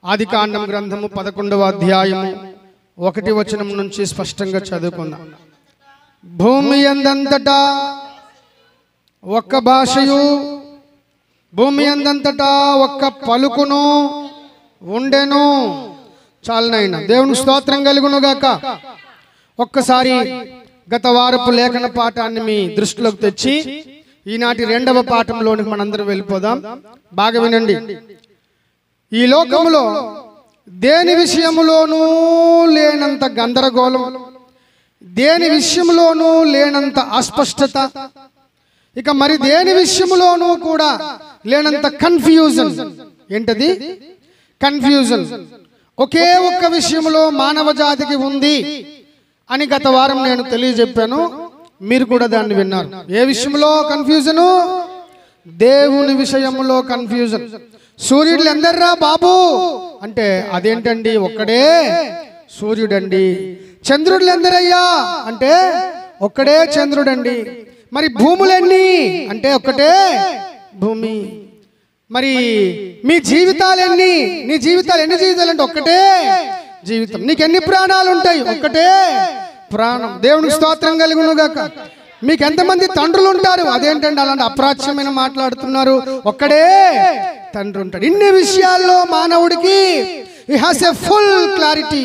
ఆదికాండం గ్రంథము 11వ అధ్యాయము 1వ వచనం నుంచి స్పష్టంగా చదువుకుందాం. భూమి యందంతటా ఒక్క భాషయు, భూమి యందంతటా ఒక్క పలుకును ఉండెను. చాలనైనా దేవుని స్తోత్రం కలుగును గాక. ఒక్కసారి గత వారపు లేఖన పాఠాన్ని మీ దృష్టిలోకి తెచ్చి ఈనాటి 2వ పాఠంలోనికి మనందరం వెళ్ళిపోదాం. బాగా వినండి. ఈ లోకములో దేని విషయములోనూ లేనంత గందరగోళం, దేని విషయంలోనూ లేనంత అస్పష్టత, ఇక మరి దేని విషయంలోనూ కూడా లేనంత కన్ఫ్యూజన్. ఏంటది? కన్ఫ్యూజన్. ఒకే ఒక్క విషయంలో మానవ జాతికి ఉంది అని గత వారం నేను తెలియజెప్పాను. మీరు కూడా దాన్ని విన్నారు. ఏ విషయంలో కన్ఫ్యూజను? దేవుని విషయంలో కన్ఫ్యూజన్. సూర్యుడు ఎందర్రా బాబు అంటే అదేంటండి, ఒక్కడే సూర్యుడండి. చంద్రుడు ఎందరయ్యా అంటే ఒక్కడే చంద్రుడండి. మరి భూములెన్ని అంటే ఒక్కటే భూమి. మరి మీ జీవితాలెన్ని? నీ జీవితాలు ఎన్ని జీవితాలు అంటే ఒక్కటే జీవితం. నీకు ఎన్ని ప్రాణాలు ఉంటాయి? ఒక్కటే ప్రాణం. దేవునికి స్తోత్రం కలుగును గాక. మీకు ఎంతమంది తండ్రులు ఉంటారు? అదేంటండి అలాంటి అప్రాచ్యమైన మాట్లాడుతున్నారు? ఒక్కడే తండ్రి ఉంటాడు. ఇన్ని విషయాల్లో మానవుడికి he has a full clarity,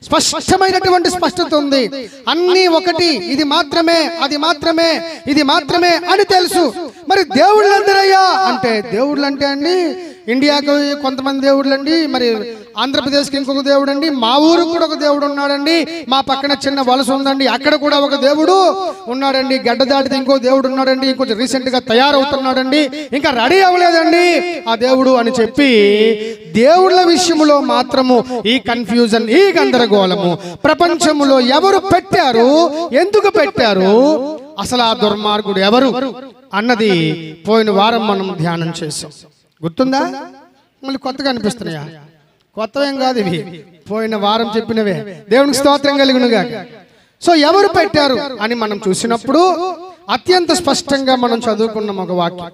స్పష్టమైనటువంటి స్పష్టత ఉంది. అన్నీ ఒకటి, ఇది మాత్రమే, అది మాత్రమే, ఇది మాత్రమే అని తెలుసు. మరి దేవుళ్ళు అందరయ్యా అంటే దేవుళ్ళు అంటే అండి, ఇండియాకు కొంతమంది దేవుళ్ళు అండి, మరి ఆంధ్రప్రదేశ్కి ఇంకొక దేవుడు అండి, మా ఊరికి కూడా ఒక దేవుడు ఉన్నాడండి, మా పక్కన చిన్న వలస ఉందండి, అక్కడ కూడా ఒక దేవుడు ఉన్నాడండి, గడ్డ దాటితే ఇంకో దేవుడు ఉన్నాడండి, ఇంకొంచెం రీసెంట్గా తయారవుతున్నాడండి, ఇంకా రెడీ అవ్వలేదండి ఆ దేవుడు అని చెప్పి దేవుళ్ళ విషయంలో మాత్రము ఈ కన్ఫ్యూజన్, ఈ గందరగోళము ప్రపంచంలో ఎవరు పెట్టారు, ఎందుకు పెట్టారు, అసలు ఆ దుర్మార్గుడు ఎవరు అన్నది పోయిన వారం మనం ధ్యానం చేసాం. గుర్తుందా? మళ్ళీ కొత్తగా అనిపిస్తున్నాయా? కొత్తవేం కాదు ఇవి, పోయిన వారం చెప్పినవే. దేవునికి స్తోత్రం కలుగునుగా. సో ఎవరు పెట్టారు అని మనం చూసినప్పుడు అత్యంత స్పష్టంగా మనం చదువుకున్నాం ఒక వాక్యం.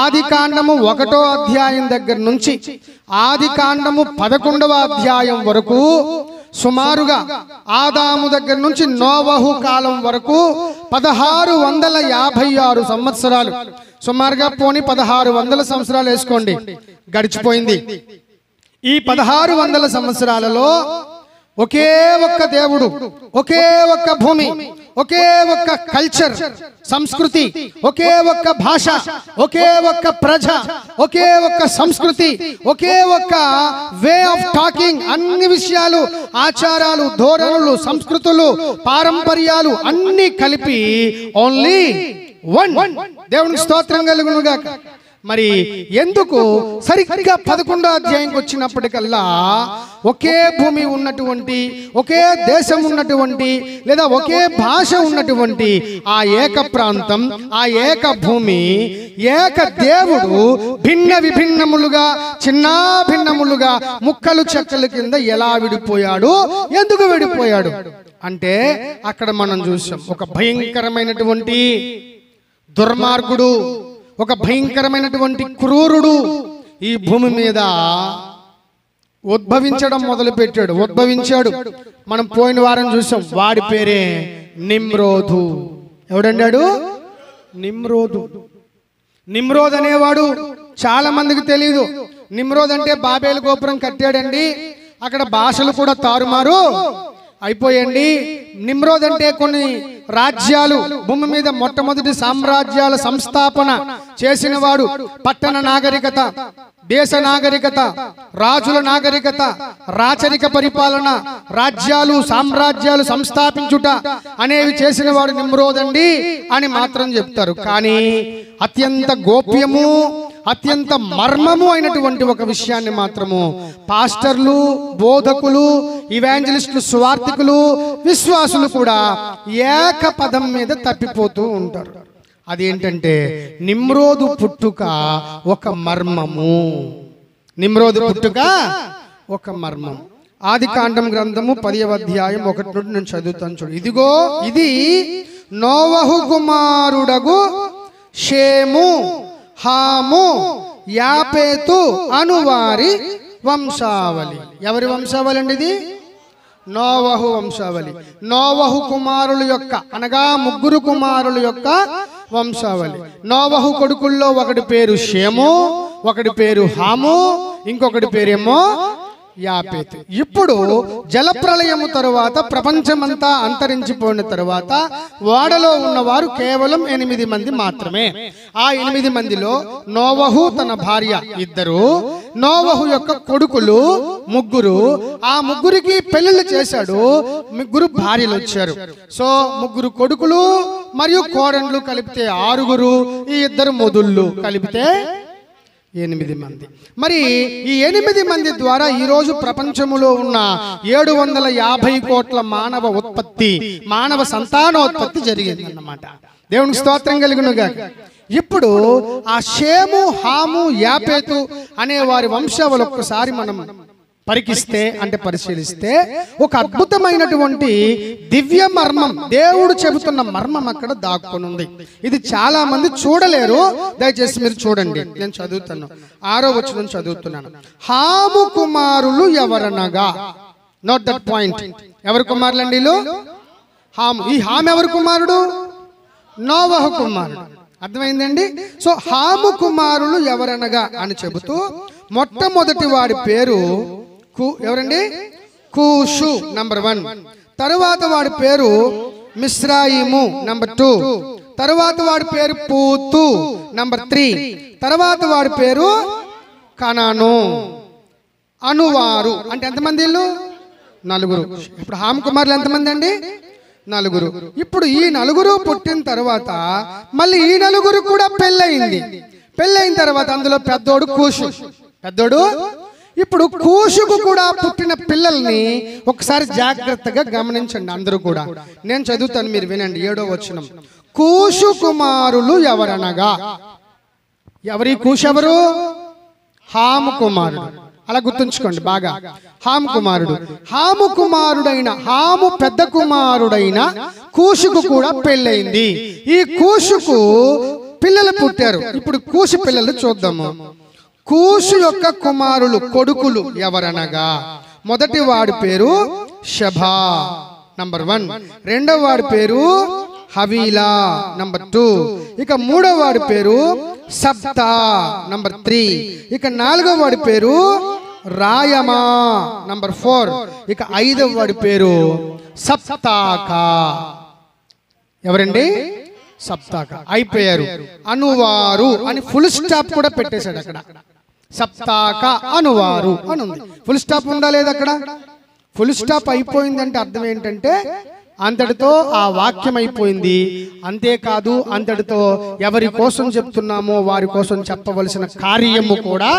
ఆదికాండము 1వ అధ్యాయం దగ్గర నుంచి ఆదికాండము 11వ అధ్యాయం వరకు, సుమారుగా ఆదాము దగ్గర నుంచి నోవహు కాలం వరకు 1656 సంవత్సరాలు, సుమారుగా పోని 1600 సంవత్సరాలు వేసుకోండి, గడిచిపోయింది. ఈ 1600 సంవత్సరాలలో ఒకే ఒక్క దేవుడు, ఒకే ఒక్క భూమి, ఒకే ఒక్క కల్చర్, సంస్కృతి, ఒకే ఒక్క భాష, ఒకే ఒక్క ప్రజ, ఒకే ఒక్క సంస్కృతి, ఒకే ఒక్క వే ఆఫ్ టాకింగ్, అన్ని విషయాలు, ఆచారాలు, ధోరణులు, సంస్కృతులు, పారంపర్యాలు అన్ని కలిపి ఓన్లీ వన్. దేవునికి స్తోత్రం కలుగునుగాక. మరి ఎందుకు సరిగ్గా 11వ అధ్యాయంకి వచ్చినప్పటికల్లా ఒకే భూమి ఉన్నటువంటి, ఒకే దేశం ఉన్నటువంటి, లేదా ఒకే భాష ఉన్నటువంటి ఆ ఏక ప్రాంతం, ఆ ఏక భూమి, ఏక దేవుడు భిన్న విభిన్నములుగా, చిన్న భిన్నములుగా, ముక్కలు చెక్కల కింద ఎలా విడిపోయాడు, ఎందుకు విడిపోయాడు అంటే అక్కడ మనం చూసాం. ఒక భయంకరమైనటువంటి దుర్మార్గుడు, ఒక భయంకరమైనటువంటి క్రూరుడు ఈ భూమి మీద ఉద్భవించడం ఉద్భవించాడు. మనం పోయిన వారం చూసాం. వాడి పేరే నిమ్రోదు. ఎవడండాడు? నిమ్రోదు. నిమ్రోద్ అనేవాడు చాలా మందికి తెలియదు. నిమ్రోద్ అంటే బాబేలు గోపురం కట్టాడండి, అక్కడ భాషలు కూడా తారుమారు అయిపోయండి. నిమ్రోద్ అంటే కొన్ని రాజ్యాలు, భూమి మీద మొట్టమొదటి సామ్రాజ్యాల సంస్థాపన చేసిన వాడు. పట్టణ నాగరికత, దేశ నాగరికత, రాజుల నాగరికత, రాచరిక పరిపాలన, రాజ్యాలు, సామ్రాజ్యాలు సంస్థాపించుట అనేవి చేసిన వాడు నిమ్రోదండి అని మాత్రం చెప్తారు. కానీ అత్యంత గోప్యము, అత్యంత మర్మము అయినటువంటి ఒక విషయాన్ని మాత్రము పాస్టర్లు, బోధకులు, ఇవాంజలిస్టులు, స్వార్థికులు, విశ్వాసులు కూడా ఏక పదం మీద తప్పిపోతూ ఉంటారు. అదేంటంటే నిమ్రోదు పుట్టుక ఒక మర్మము. నిమ్రోదు పుట్టుక ఒక మర్మం. ఆదికాండం గ్రంథము 10వ అధ్యాయం 1 నుండి నేను చదువుతాను చూడు. ఇదిగో ఇది నోవహు కుమారుడగు షేము, హాము, యాపేతు అనువారి వంశావళి. ఎవరి వంశావళి అండి ఇది? నోవహు వంశావళి. నోవహు కుమారుల యొక్క అనగా ముగ్గురు కుమారుల యొక్క వంశావళి. నోవహు కొడుకుల్లో ఒకటి పేరు షేము, ఒకటి పేరు హాము, ఇంకొకటి పేరేమో యాపేతు. ఇప్పుడు జలప్రళయము తరువాత ప్రపంచమంతా అంతరించిపోయిన తరువాత ఓడలో ఉన్నవారు కేవలం 8 మంది మాత్రమే. ఆ 8 మందిలో నోవహు తన భార్య 2, నోవహు యొక్క కొడుకులు 3. ఆ 3కి పెళ్లిళ్ళు చేశాడు. 3 భార్యలు వచ్చారు. సో 3 కొడుకులు మరియు కోడళ్ళు కలిపితే 6, ఈ 2 మొదుళ్ళు కలిపితే 8 మంది. మరి ఈ 8 మంది ద్వారా ఈరోజు ప్రపంచములో ఉన్న 750 కోట్ల మానవ ఉత్పత్తి, మానవ సంతానోత్పత్తి జరిగింది అన్నమాట. దేవునికి స్తోత్రం కలుగునుగాక. ఇప్పుడు ఆ షేము, హాము, యాపేతు అనే వారి వంశావళి ఒక్కసారి మనం పరికిస్తే అంటే పరిశీలిస్తే ఒక అద్భుతమైనటువంటి దివ్య మర్మం, దేవుడు చెబుతున్న మర్మం అక్కడ దాక్కుని ఉంది. ఇది చాలా మంది చూడలేరు. దయచేసి మీరు చూడండి. నేను చదువుతాను, 6వ వచనం చదువుతున్నాను. హాము కుమారులు ఎవరనగా, నోట్ దట్ పాయింట్. ఎవరి కుమారులండి వీళ్ళు? హాము. ఈ హాము ఎవరి కుమారుడు? నోవహు కుమారుడు. అర్థమైందండి? సో హాము కుమారులు ఎవరనగా అని చెబుతూ మొట్టమొదటి వాడి పేరు ఎవరండి? కూషు, నంబర్ 1. తరువాత వాడి పేరు మిస్రాయిము, నంబర్ 2. తరువాత వాడి పేరు పూతు, నంబర్ 3. తరువాత వాడి పేరు కనాను. అనువారు అంటే ఎంతమంది వీళ్ళు? 4. ఇప్పుడు హాము కుమారులు ఎంతమంది అండి? 4. ఇప్పుడు ఈ 4 పుట్టిన తర్వాత మళ్ళీ ఈ 4 కూడా పెళ్ళయింది. పెళ్ళైన తర్వాత అందులో పెద్దోడు కూషు. పెద్దోడు. ఇప్పుడు కూషుకు కూడా పుట్టిన పిల్లల్ని ఒకసారి జాగ్రత్తగా గమనించండి అందరూ కూడా. నేను చదువుతాను, మీరు వినండి. 7వ వచనం. కూషు కుమారులు ఎవరనగా, ఎవరి కూషు ఎవరు? హాము కుమారుడు. అలా గుర్తుంచుకోండి బాగా. హాము కుమారుడు. హాము కుమారుడైన హాము పెద్ద కుమారుడైన కూషుకు కూడా పెళ్ళయింది. ఈ కూషుకు పిల్లలు పుట్టారు. ఇప్పుడు కూషు పిల్లలు చూద్దాము. కూషు యొక్క కుమారులు, కొడుకులు ఎవరనగా, మొదటి వాడి పేరు షభా, నంబర్ 1. రెండవ వాడి పేరు హవీలా, నంబర్ 2. ఇక 3వ వాడి పేరు సప్తా, నంబర్ 3. ఇక 4వ వాడి పేరు రాయమా, నంబర్ 4. ఇక 5వ వాడి పేరు సప్తాకా. ఎవరండి? సప్తాక. అయిపోయారు. అనువారు అని ఫుల్ స్టాప్ కూడా పెట్టేశాడు అక్కడ. సప్తాక అనువారు అని ఉంది. ఫుల్ స్టాప్ ఉందా లేదా అక్కడ? ఫుల్ స్టాప్ అయిపోయిందంటే అర్థం ఏంటంటే అంతటితో ఆ వాక్యం అయిపోయింది. అంతేకాదు అంతటితో ఎవరి కోసం చెప్తున్నామో వారి కోసం చెప్పవలసిన కార్యము కూడా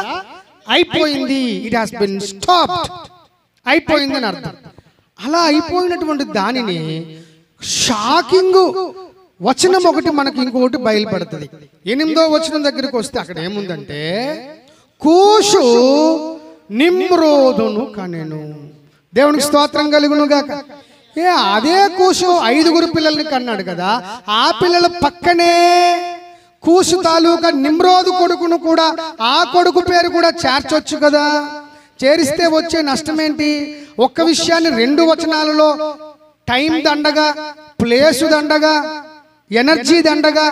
అయిపోయింది. It has been stopped. అయిపోయిందని అర్థం. అలా అయిపోయినటువంటి దానిని షాకింగ్ వచనం ఒకటి మనకి ఇంకొకటి బయలుపడుతుంది. 8వ వచనం దగ్గరికి వస్తే అక్కడ ఏముందంటే, కూషు నిమ్రోదును కనెను. దేవునికి స్తోత్రం కలుగును గాక. అదే కూషు 5 పిల్లల్ని కన్నాడు కదా, ఆ పిల్లల పక్కనే కూషు తాలూకా నిమ్రోదు కొడుకును కూడా, ఆ కొడుకు పేరు కూడా చేర్చొచ్చు కదా. చేరిస్తే వచ్చే నష్టం ఏంటి? ఒక్క విషయాన్ని 2 వచనాలలో టైం దండగా, ప్లేసు దండగా, ఎనర్జీ దండగా,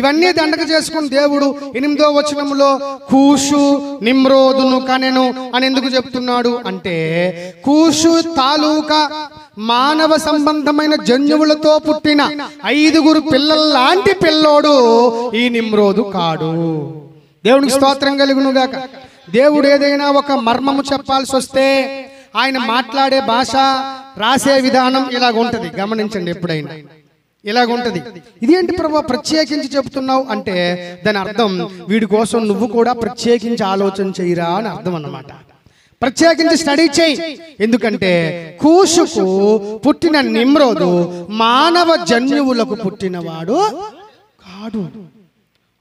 ఇవన్నీ దండగ చేసుకుని దేవుడు 8వ వచనంలో కూషు నిమ్రోదును కనెను అని ఎందుకు చెప్తున్నాడు అంటే, కూషు తాలూకా మానవ సంబంధమైన జన్యువులతో పుట్టిన 5 పిల్లల్లాంటి పిల్లోడు ఈ నిమ్రోదు కాడు. దేవునికి స్తోత్రం కలుగును గాక. దేవుడు ఏదైనా ఒక మర్మము చెప్పాల్సి వస్తే ఆయన మాట్లాడే భాష, రాసే విధానం ఇలాగుంటది. గమనించండి, ఎప్పుడైనా ఇలాగుంటది. ఇదేంటి ప్రభు ప్రత్యేకించి చెప్తున్నావు అంటే దాని అర్థం వీడి కోసం నువ్వు కూడా ప్రత్యేకించి ఆలోచన చేయరా అని అర్థం అన్నమాట. ప్రత్యేకించి స్టడీ చేయి. ఎందుకంటే కూషుకు పుట్టిన నిమ్రోదు మానవ జన్యువులకు పుట్టినవాడు కాడు.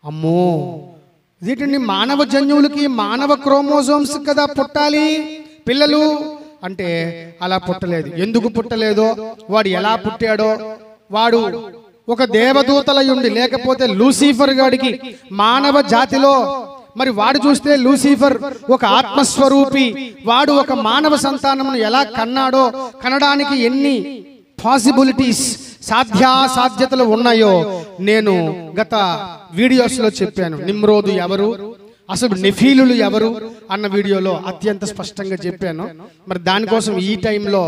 అమ్మో, ఇదేంటండి? మానవ జన్యువులకి మానవ క్రోమోజోమ్స్ కదా పుట్టాలి పిల్లలు అంటే అలా పుట్టలేదు. ఎందుకు పుట్టలేదో, వాడు ఎలా పుట్టాడో, వాడు ఒక దేవదూతలై ఉండి, లేకపోతే లూసిఫర్ గాడికి మానవ జాతిలో మరి వాడు చూస్తే లూసిఫర్ ఒక ఆత్మస్వరూపి, వాడు ఒక మానవ సంతానమును ఎలా కనడానికి ఎన్ని పాసిబిలిటీస్, సాధ్యతలు ఉన్నాయో నేను గత వీడియోస్లో చెప్పాను. నిమ్రోదు ఎవరు, అసలు నెఫీలులు ఎవరు అన్న వీడియోలో అత్యంత స్పష్టంగా చెప్పాను. మరి దానికోసం ఈ టైంలో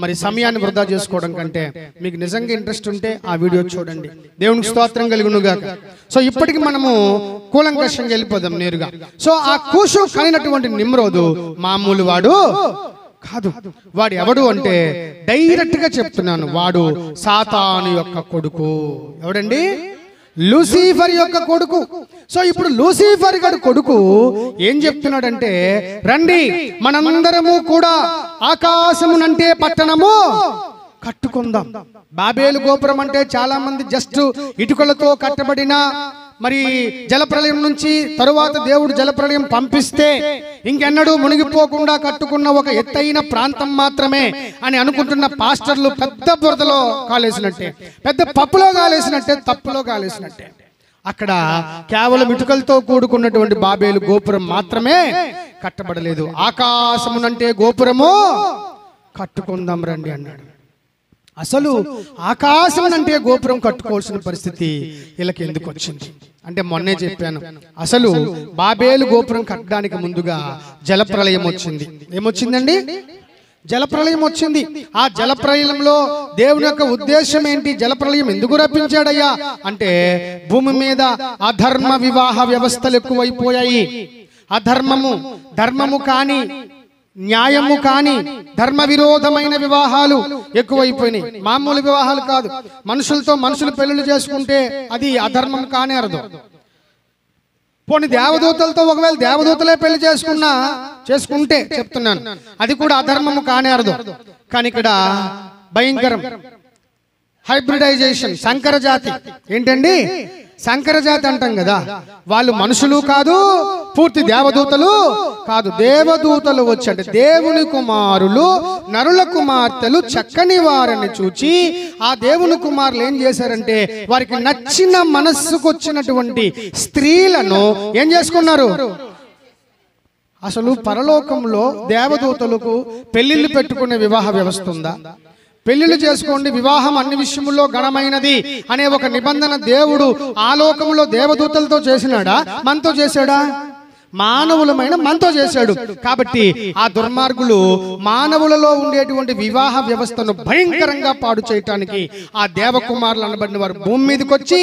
మరి సమయాన్ని వృధా చేసుకోవడం కంటే మీకు నిజంగా ఇంట్రెస్ట్ ఉంటే ఆ వీడియో చూడండి. దేవునికి స్తోత్రం కలుగునుగాక. సో ఇప్పటికి మనము కూలంకషంగా వెళ్ళిపోదాం నేరుగా. సో ఆ కూషు కలిగినటువంటి నిమ్రోదు మామూలు వాడు కాదు. వాడు ఎవడు అంటే డైరెక్ట్ గా చెప్తున్నాను, వాడు సాతాను యొక్క కొడుకు. ఎవడండి? లూసిఫర్ యొక్క కొడుకు. సో ఇప్పుడు లూసిఫర్ గారి కొడుకు ఏం చెప్తున్నాడంటే, రండి మనందరము కూడా ఆకాశమునంటే పట్టణము కట్టుకుందాం. బాబేలు గోపురం అంటే చాలా మంది జస్ట్ ఇటుకలతో కట్టబడిన, మరి జలప్రళయం నుంచి తరువాత దేవుడు జలప్రళయం పంపిస్తే ఇంకెన్నడూ మునిగిపోకుండా కట్టుకున్న ఒక ఎత్తైన ప్రాంతం మాత్రమే అని అనుకుంటున్న పాస్టర్లు పెద్ద బురదలో కాలేసినట్టే, పెద్ద పప్పులో కాలేసినట్టే, తప్పులో కాలేసినట్టే. అక్కడ కేవలం ఇటుకలతో కూడుకున్నటువంటి బాబేలు గోపురం మాత్రమే కట్టబడలేదు. ఆకాశమునంటే గోపురము కట్టుకుందాం రండి అన్నాడు. అసలు ఆకాశం అంటే గోపురం కట్టుకోవాల్సిన పరిస్థితి వీళ్ళకి ఎందుకు వచ్చింది అంటే, మొన్నే చెప్పాను, అసలు బాబేలు గోపురం కట్టడానికి ముందుగా జలప్రళయం వచ్చింది. ఏమొచ్చిందండి? జలప్రళయం వచ్చింది. ఆ జలప్రళయంలో దేవుని యొక్క ఉద్దేశం ఏంటి? జలప్రళయం ఎందుకు రప్పించాడయ్యా అంటే, భూమి మీద అధర్మ వివాహ వ్యవస్థలు ఎక్కువైపోయాయి. అధర్మము, ధర్మము కాని, న్యాయము కాని ధర్మ విరోధమైన వివాహాలు ఎక్కువైపోయినాయి. మామూలు వివాహాలు కాదు, మనుషులతో మనుషులు పెళ్లిళ్ళు చేసుకుంటే అది అధర్మం కానే అర్థం. పోనీ దేవదూతలతో ఒకవేళ దేవదూతలే పెళ్లి చేసుకుంటే చెప్తున్నాను, అది కూడా అధర్మము కానే అర్థం. కానీ ఇక్కడ భయంకరం హైబ్రిడైజేషన్, సంకర జాతి. ఏంటండి సంకర జాతి అంటాం కదా, వాళ్ళు మనుషులు కాదు, పూర్తి దేవదూతలు కాదు. దేవదూతలు వచ్చి అంటే దేవుని కుమారులు, నరుల కుమార్తెలు చక్కని వారిని చూచి ఆ దేవుని కుమారులు ఏం చేశారంటే, వారికి నచ్చిన మనస్సుకు వచ్చినటువంటి స్త్రీలను ఏం చేసుకున్నారు? అసలు పరలోకంలో దేవదూతలకు పెళ్లిళ్ళు పెట్టుకునే వివాహ వ్యవస్థ ఉందా? పెళ్లిళ్ళు చేసుకోండి, వివాహం అన్ని విషయముల్లో ఘనమైనది అనే ఒక నిబంధన దేవుడు ఆ లోకంలో దేవదూతలతో చేసినాడా, మనతో చేశాడా? మానవులమైన మనతో చేశాడు. కాబట్టి ఆ దుర్మార్గులు మానవులలో ఉండేటువంటి వివాహ వ్యవస్థను భయంకరంగా పాడు చేయటానికి ఆ దేవకుమారులు అనబడిన వారు భూమి మీదకి వచ్చి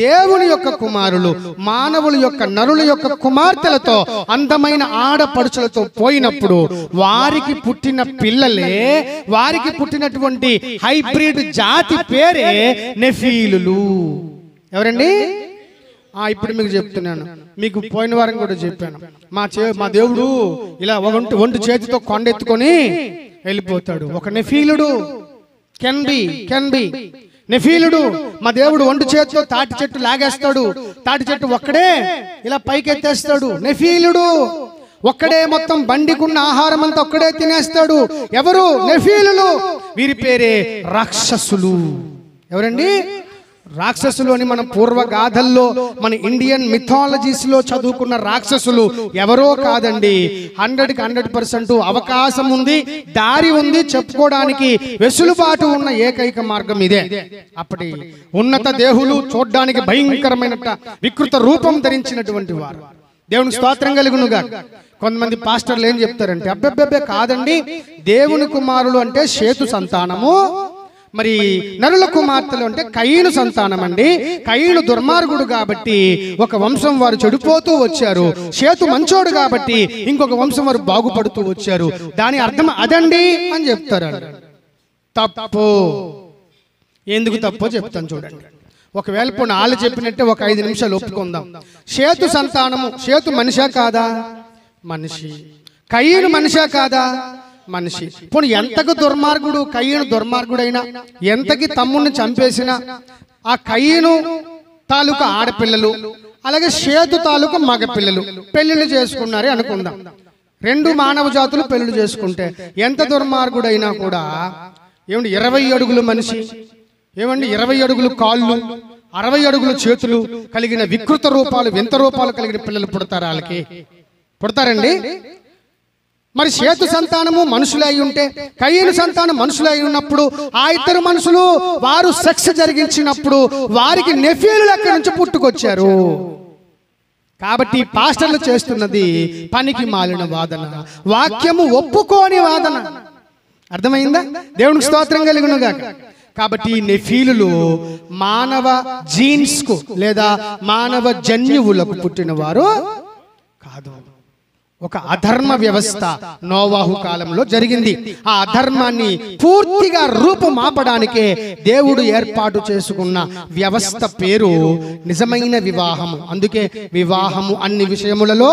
దేవుని యొక్క కుమారులు మానవుల యొక్క, నరుల యొక్క కుమార్తెలతో, అందమైన ఆడపడుచులతో పోయినప్పుడు వారికి పుట్టిన పిల్లలే, వారికి పుట్టినటువంటి హైబ్రిడ్ జాతి పేరే నెఫీలులు. ఎవరండి? ఇప్పుడు మీకు చెప్తున్నాను, మీకు పోయిన వారం కూడా చెప్పాను, మా దేవుడు ఇలా ఒంటి చేతితో కొండెత్తుకొని వెళ్ళిపోతాడు. ఒక నెఫీలుడు కెన్ బి నెఫీలుడు. మా దేవుడు ఒంటి చేతితో తాటి చెట్టు లాగేస్తాడు, తాటి చెట్టు ఒక్కడే ఇలా పైకెత్తేస్తాడు. నెఫీలుడు ఒక్కడే మొత్తం బండికున్న ఆహారం అంతా ఒక్కడే తినేస్తాడు. ఎవరు? నెఫీలులు. వీరి పేరే రాక్షసులు. ఎవరండి? రాక్షసులు అని మన పూర్వగాథల్లో, మన ఇండియన్ మిథాలజీస్ లో చదువుకున్న రాక్షసులు ఎవరో కాదండి. 100% అవకాశం ఉంది, దారి ఉంది, చెప్పుకోవడానికి వెసులుబాటు ఉన్న ఏకైక మార్గం ఇదే. అప్పటి ఉన్నత దేహులు, చూడ్డానికి భయంకరమైన వికృత రూపం ధరించినటువంటి వారు. దేవుని స్తోత్రం కలుగునుగా. కొంతమంది పాస్టర్లు ఏం చెప్తారంటే, అబ్బెబ్బెబ్బే కాదండి, దేవుని కుమారులు అంటే షేతు సంతానము, మరి నరుల కుమార్తెలు అంటే కయీను సంతానం అండి. కయీను దుర్మార్గుడు కాబట్టి ఒక వంశం వారు చెడిపోతూ వచ్చారు, షేతు మంచోడు కాబట్టి ఇంకొక వంశం వారు బాగుపడుతూ వచ్చారు. దాని అర్థం అదండి అని చెప్తారు. తప్పు. ఎందుకు తప్పో చెప్తాను చూడండి. ఒకవేళ పోనీ వాళ్ళు చెప్పినట్టే ఒక 5 నిమిషాలు ఒప్పుకుందాం. షేతు సంతానము, షేతు మనిషా కాదా? మనిషి. కయీను మనిషా కాదా? మనిషి. పోనీ ఎంతకు దుర్మార్గుడు కయీను దుర్మార్గుడైనా, ఎంతకి తమ్ముడిని చంపేసిన ఆ కయీను తాలూకా ఆడపిల్లలు, అలాగే షేతు తాలూకా మగపిల్లలు పెళ్లిళ్ళు చేసుకున్నారే అనుకుందాం. 2 మానవ జాతులు పెళ్లిళ్ళు చేసుకుంటే ఎంత దుర్మార్గుడైనా కూడా ఏమండి 20 అడుగులు మనిషి, ఏమండి 20 అడుగులు కాళ్ళు, 60 అడుగుల చేతులు కలిగిన వికృత రూపాలు, వింత రూపాలు కలిగిన పిల్లలు పుడతారు. వాళ్ళకి పుడతారండి. మరి షేతు సంతానము మనుషులై ఉంటే, కయీను సంతానం మనుషులై ఉన్నప్పుడు, ఆ ఇద్దరు మనుషులు వారు సెక్స్ జరిగించినప్పుడు వారికి నెఫీలు ఎక్కడి నుంచి పుట్టుకొచ్చారు. కాబట్టి పాస్టర్లు చేస్తున్నది పనికి మాలిన వాదన, వాక్యము ఒప్పుకోని వాదన. అర్థమైందా? దేవునికి స్తోత్రం కలుగునుగాక. కాబట్టి ఈ నెఫీలులు మానవ జీన్స్ కు లేదా మానవ జన్యువులకు పుట్టిన వారు కాదు. ఒక అధర్మ వ్యవస్థ నోవాహు కాలంలో జరిగింది. ఆ అధర్మాన్ని పూర్తిగా రూపుమాపడానికే దేవుడు ఏర్పాటు చేసుకున్న వ్యవస్థ పేరు నిజమైన వివాహము. అందుకే వివాహము అన్ని విషయములలో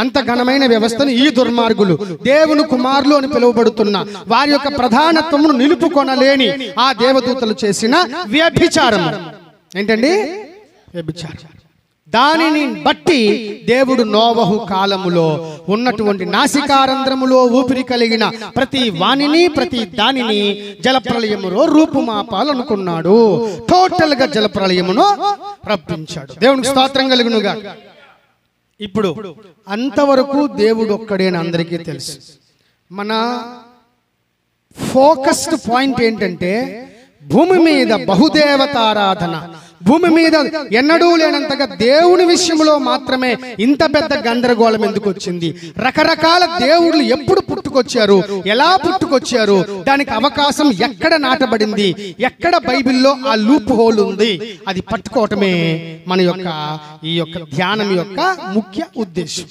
అంత ఘనమైన వ్యవస్థను ఈ దుర్మార్గులు దేవుని కుమారులు అని పిలువబడుతున్న వారి యొక్క ప్రధానత్వమును నిలుపుకొనలేని ఆ దేవదూతలు చేసిన వ్యభిచారం. ఏంటండి? వ్యభిచారం. దానిని బట్టి దేవుడు నోవహు కాలములో ఉన్నటువంటి నాసికారంధ్రములో ఊపిరి కలిగిన ప్రతి వాణిని, ప్రతి దానిని జలప్రళయములో రూపుమాపాలనుకున్నాడు. టోటల్ గా జలప్రళయమును రప్పించాడు. దేవునికి స్తోత్రం కలుగునుగా. ఇప్పుడు అంతవరకు దేవుడు ఒక్కడేని అందరికీ తెలుసు. మన ఫోకస్డ్ పాయింట్ ఏంటంటే భూమి మీద బహుదేవతారాధన, భూమి మీద ఎన్నడూ లేనంతగా దేవుని విషయంలో మాత్రమే ఇంత పెద్ద గందరగోళం ఎందుకు వచ్చింది? రకరకాల దేవుళ్ళు ఎప్పుడు పుట్టుకొచ్చారు, ఎలా పుట్టుకొచ్చారు, దానికి అవకాశం ఎక్కడ నాటబడింది, ఎక్కడ బైబిల్లో ఆ లూప్ హోల్ ఉంది, అది పట్టుకోవటమే మన యొక్క ఈ యొక్క ధ్యానం యొక్క ముఖ్య ఉద్దేశం.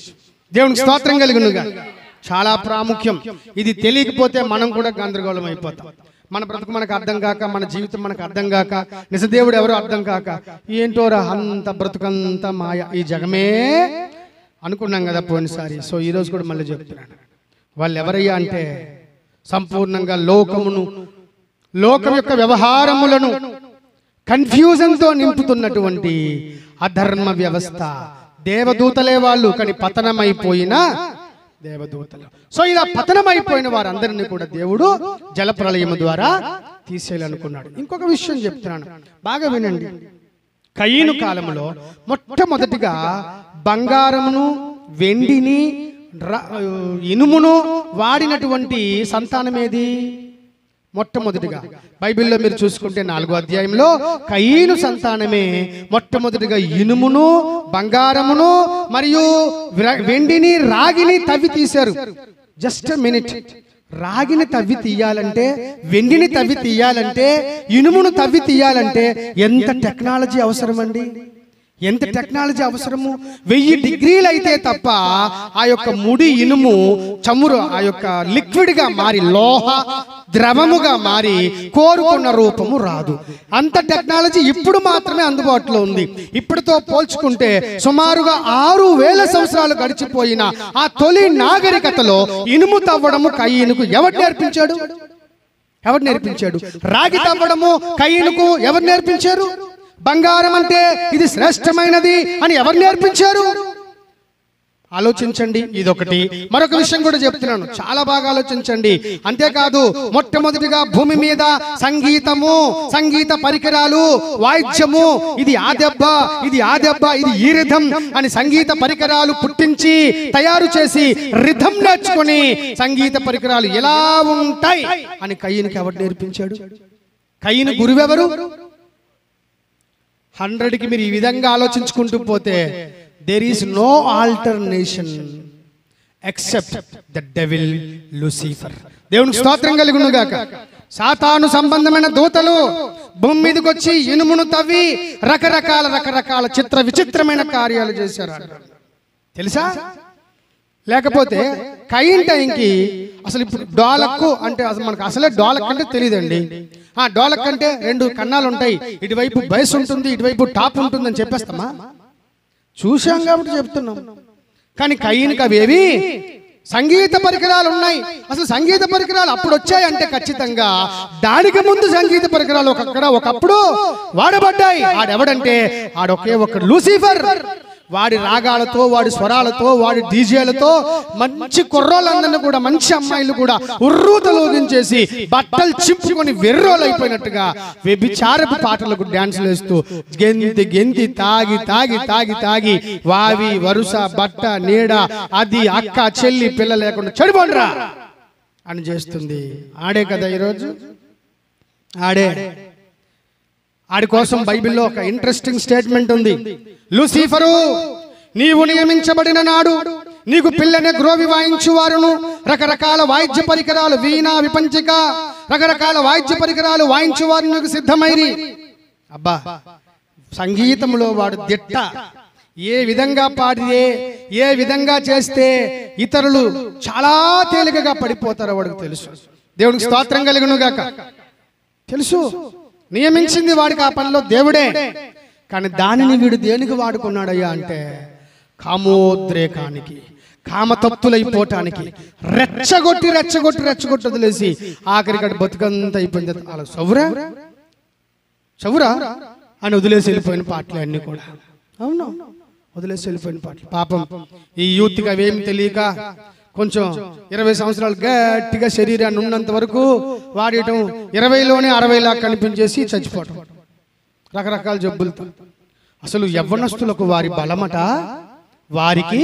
దేవునికి స్తోత్రం కలుగునుగా. చాలా ప్రాముఖ్యం. ఇది తెలియకపోతే మనం కూడా గందరగోళం అయిపోతాం. మన బ్రతుకు మనకు అర్థం కాక, మన జీవితం మనకు అర్థం కాక, నిజదేవుడు ఎవరో అర్థం కాక, ఏంటోరా అంత బ్రతుకంత మాయ, ఈ జగమే అనుకున్నాం కదా పోయినసారి. సో ఈరోజు కూడా మళ్ళీ చెప్తున్నాను. వాళ్ళు ఎవరయ్యా అంటే సంపూర్ణంగా లోకం యొక్క వ్యవహారములను కన్ఫ్యూజన్తో నింపుతున్నటువంటి అధర్మ వ్యవస్థ. దేవదూతలే వాళ్ళు, కానీ పతనమైపోయిన దేవదూతలు. సో ఇలా పతనమైపోయిన వారందరినీ కూడా దేవుడు జలప్రళయము ద్వారా తీసేయాలనుకున్నాడు. ఇంకొక విషయం చెప్తున్నాను, బాగా వినండి. కయీను కాలంలో మొట్టమొదటిగా బంగారమును, వెండిని, ఇనుమును వాడినటువంటి సంతానం ఏది? మొట్టమొదటిగా బైబిల్లో మీరు చూసుకుంటే 4వ అధ్యాయంలో కయీను సంతానమే మొట్టమొదటిగా ఇనుమును, బంగారమును మరియు వెండిని, రాగిని తవ్వి తీశారు. Just minute. రాగిని తవ్వి తీయాలంటే, వెండిని తవ్వి తీయాలంటే, ఇనుమును తవ్వి తీయాలంటే ఎంత టెక్నాలజీ అవసరం అండి? ఎంత టెక్నాలజీ అవసరము? 1000 డిగ్రీలు అయితే తప్ప ఆ యొక్క ముడి ఇనుము చమురు ఆ యొక్క లిక్విడ్ గా మారి, లోహ ద్రవముగా మారి కోరుకున్న రూపము రాదు. అంత టెక్నాలజీ ఇప్పుడు మాత్రమే అందుబాటులో ఉంది. ఇప్పటితో పోల్చుకుంటే సుమారుగా 6000 సంవత్సరాలు గడిచిపోయిన ఆ తొలి నాగరికతలో ఇనుము తవ్వడము కయీనుకు ఎవరు నేర్పించాడు? ఎవరు నేర్పించాడు? రాగి తవ్వడము కయీనుకు ఎవరు నేర్పించారు? బంగారం అంటే ఇది శ్రేష్టమైనది అని ఎవరు నేర్పించారు? ఆలోచించండి. ఇదొకటి. మరొక విషయం కూడా చెప్తున్నాను, చాలా బాగా ఆలోచించండి. అంతేకాదు, మొట్టమొదటిగా భూమి మీద సంగీతము, సంగీత పరికరాలు, వాయిద్యము, ఇది ఆ దెబ్బ, ఇది ఆ దెబ్బ, ఇది ఈ రిథం అని సంగీత పరికరాలు పుట్టించి తయారు చేసి రిథం నేర్చుకుని సంగీత పరికరాలు ఎలా ఉంటాయి అని కయీనుకి ఎవరు నేర్పించాడు? కయీను గురువెవరు? 100కి మీరు ఈ విధంగా ఆలోచించుకుంటూ పోతే there is no alternation except the devil Lucifer. దేవునికి స్తోత్రం కలుగునుగాక. సాతాను సంబంధమైన దూతలు భూమి మీదకి వచ్చి ఇనుమును తవ్వి రకరకాల చిత్ర విచిత్రమైన కార్యాలు చేశారు. తెలుసా? లేకపోతే కయీన్ టైంకి అసలు ఇప్పుడు డోలక్కు అంటే అసలు మనకు అసలే డోలక్ అంటే తెలియదండి. డోలక్ అంటే 2 కన్నాలు ఉంటాయి, ఇటువైపు బైస్ ఉంటుంది, ఇటువైపు టాప్ ఉంటుంది అని చెప్పేస్తామా? చూసాం కాబట్టి చెప్తున్నాం. కానీ కయీన్కి అవేవి సంగీత పరికరాలు ఉన్నాయి. అసలు సంగీత పరికరాలు అప్పుడు వచ్చాయి అంటే ఖచ్చితంగా దానికి ముందు సంగీత పరికరాలు ఒకప్పుడు వాడబడ్డాయి. ఆడెవడంటే ఆడొకే ఒక లూసిఫర్. వాడి రాగాలతో, వాడి స్వరాలతో, వాడి డీజేలతో మంచి కుర్రోళ్ళందరినీ కూడా, మంచి అమ్మాయిలు కూడా ఉర్రూతలోగించేసి బట్టలు చింపుకొని వెర్రోలైపోయినట్టుగా వ్యభిచారపు పాటలకు డ్యాన్సులు వేస్తూ గెంతి గెంతి తాగి తాగి తాగి తాగి వావి వరుస బట్ట నీడ అది అక్క చెల్లి పిల్ల లేకుండా చెడిపోండ్రా అని చేస్తుంది. ఆడే కదా ఈరోజు, ఆడి కోసం బైబిల్లో ఒక ఇంట్రెస్టింగ్ స్టేట్మెంట్ ఉంది. లూసిఫరు, నీవు నియమించబడిన నాడు నీకు పిల్లనే గ్రోవి వాయించువారును రకరకాల వాయిద్య పరికరాలు, వీణ విపంచిక రకరకాల వాయిద్య పరికరాలు వాయించువారు నీకు సిద్ధమైరి. అబ్బా, సంగీతంలో వాడు దిట్ట. ఏ విధంగా పాడితే, ఏ విధంగా చేస్తే ఇతరులు చాలా తేలికగా పడిపోతారో వాడికి తెలుసు. దేవునికి స్తోత్రం కలుగును గాక. తెలుసు, నియమించింది వాడికి ఆ పనిలో దేవుడే. కానీ దానిని వీడు దేనికి వాడుకున్నాడయ్యా అంటే కామోద్రేకానికి, కామతత్తులైపోవటానికి, రెచ్చగొట్టి రెచ్చగొట్టి రెచ్చగొట్టి వదిలేసి ఆఖరికి బతుకంతా అయిపోయింది. అలా చవురా అని వదిలేసి వెళ్ళిపోయిన పాటలు అన్నీ కూడా. అవును, వదిలేసి వెళ్ళిపోయిన పాటలు. పాపం ఈ యూత్కి అవేమి తెలియక కొంచెం 20 సంవత్సరాలు గట్టిగా శరీరాన్ని ఉన్నంత వరకు వాడటం, 20లోనే 60 లాగా కనిపించేసి చచ్చిపోవటం, రకరకాల జబ్బులతో. అసలు యవ్వనస్తులకు వారి బలమట, వారికి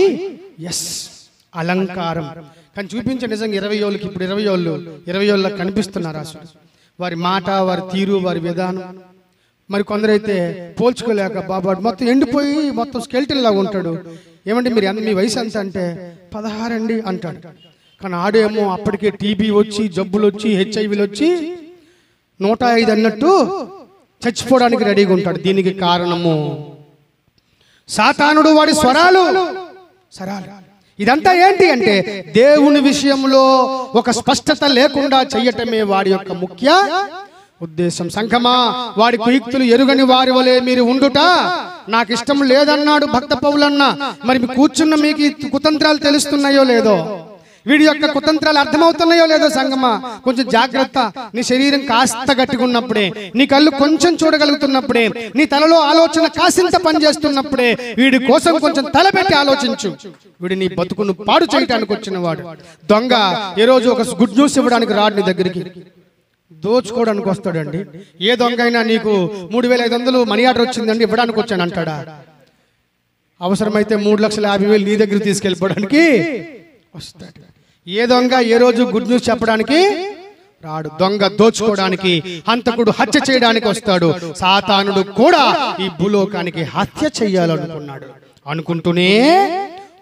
అలంకారం. కానీ చూపించే నిజంగా 20 ఏళ్ళకి ఇప్పుడు 20 ఏళ్ళకి కనిపిస్తున్నారు అసలు వారి మాట, వారి తీరు, వారి విధానం. మరి కొందరైతే పోల్చుకోలేక బాబాడు మొత్తం ఎండిపోయి మొత్తం స్కెల్టన్ లాగా ఉంటాడు. ఏమంటే మీ వయసు ఎంత అంటే 16 అండి అంటాడు. కానీ ఆడేమో అప్పటికే టీబీ వచ్చి, జబ్బులు వచ్చి, హెచ్ఐవీలు వచ్చి 105 అన్నట్టు చచ్చిపోవడానికి రెడీగా ఉంటాడు. దీనికి కారణము సాతానుడు, వాడి స్వరాలు. ఇదంతా ఏంటి అంటే దేవుని విషయంలో ఒక స్పష్టత లేకుండా చెయ్యటమే వాడి యొక్క ముఖ్య ఉద్దేశం. సంఘమా, వాడి కుయుక్తులు ఎరుగని వారి వలె మీరు ఉండుట నాకు ఇష్టం లేదన్నాడు భక్త పౌలన్న. మరి కూర్చున్న మీకు కుతంత్రాలు తెలుస్తున్నాయో లేదో, వీడి యొక్క కుతంత్రాలు అర్థమవుతున్నాయో లేదో సంగమా, కొంచెం జాగ్రత్త. నీ శరీరం కాస్త గట్టిగున్నప్పుడే, నీ కళ్ళు కొంచెం చూడగలుగుతున్నప్పుడే, నీ తలలో ఆలోచన కాసింత పనిచేస్తున్నప్పుడే వీడి కోసం కొంచెం తలపెట్టి ఆలోచించు. వీడి నీ బతుకును పాడు చేయటానికి వచ్చిన వాడు దొంగ. ఏ రోజు ఒక గుడ్ న్యూస్ ఇవ్వడానికి రాడు నీ దగ్గరికి, దోచుకోవడానికి వస్తాడండి. ఏ దొంగ అయినా నీకు 3500 మనీ ఆర్డర్ వచ్చిందండి ఇవ్వడానికి వచ్చాను అంటాడా? అవసరమైతే 3,50,000 నీ దగ్గర తీసుకెళ్ళిపోవడానికి వస్తాడు. ఏ దొంగ ఏ రోజు గుడ్ న్యూస్ చెప్పడానికి రాడు. దొంగ దోచుకోవడానికి, హంతకుడు హత్య చేయడానికి వస్తాడు. సాతానుడు కూడా ఈ భూలోకానికి హత్య చెయ్యాలనుకున్నాడు, అనుకుంటూనే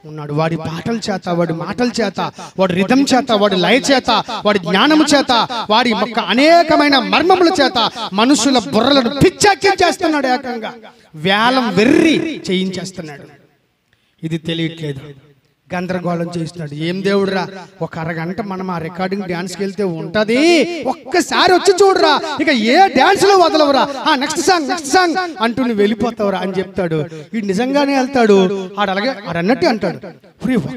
ఉన్నాడు. వాడి పాటల చేత, వాడి మాటల చేత, వాడి రిధం చేత, వాడి లయ చేత, వాడి జ్ఞానము చేత, వాడి యొక్క అనేకమైన మర్మముల చేత మనుషుల బుర్రలను పిచ్చెక్కించేస్తున్నాడు. ఏకంగా వేలం వెర్రి చేయించేస్తున్నాడు. ఇది తెలియట్లేదు, గందరగోళం చేస్తున్నాడు. ఏం దేవుడురా, ఒక అరగంట మనం ఆ రికార్డింగ్ డాన్స్కి వెళ్తే ఉంటది, ఒక్కసారి వచ్చి చూడరా, ఇక ఏ డాన్స్ లో వదలవురా, నెక్స్ట్ సాంగ్ అంటూ నువ్వు వెళ్ళిపోతావురా అని చెప్తాడు. వీడు నిజంగానే వెళ్తాడు. అలాగే అన్నట్టు అంటాడు,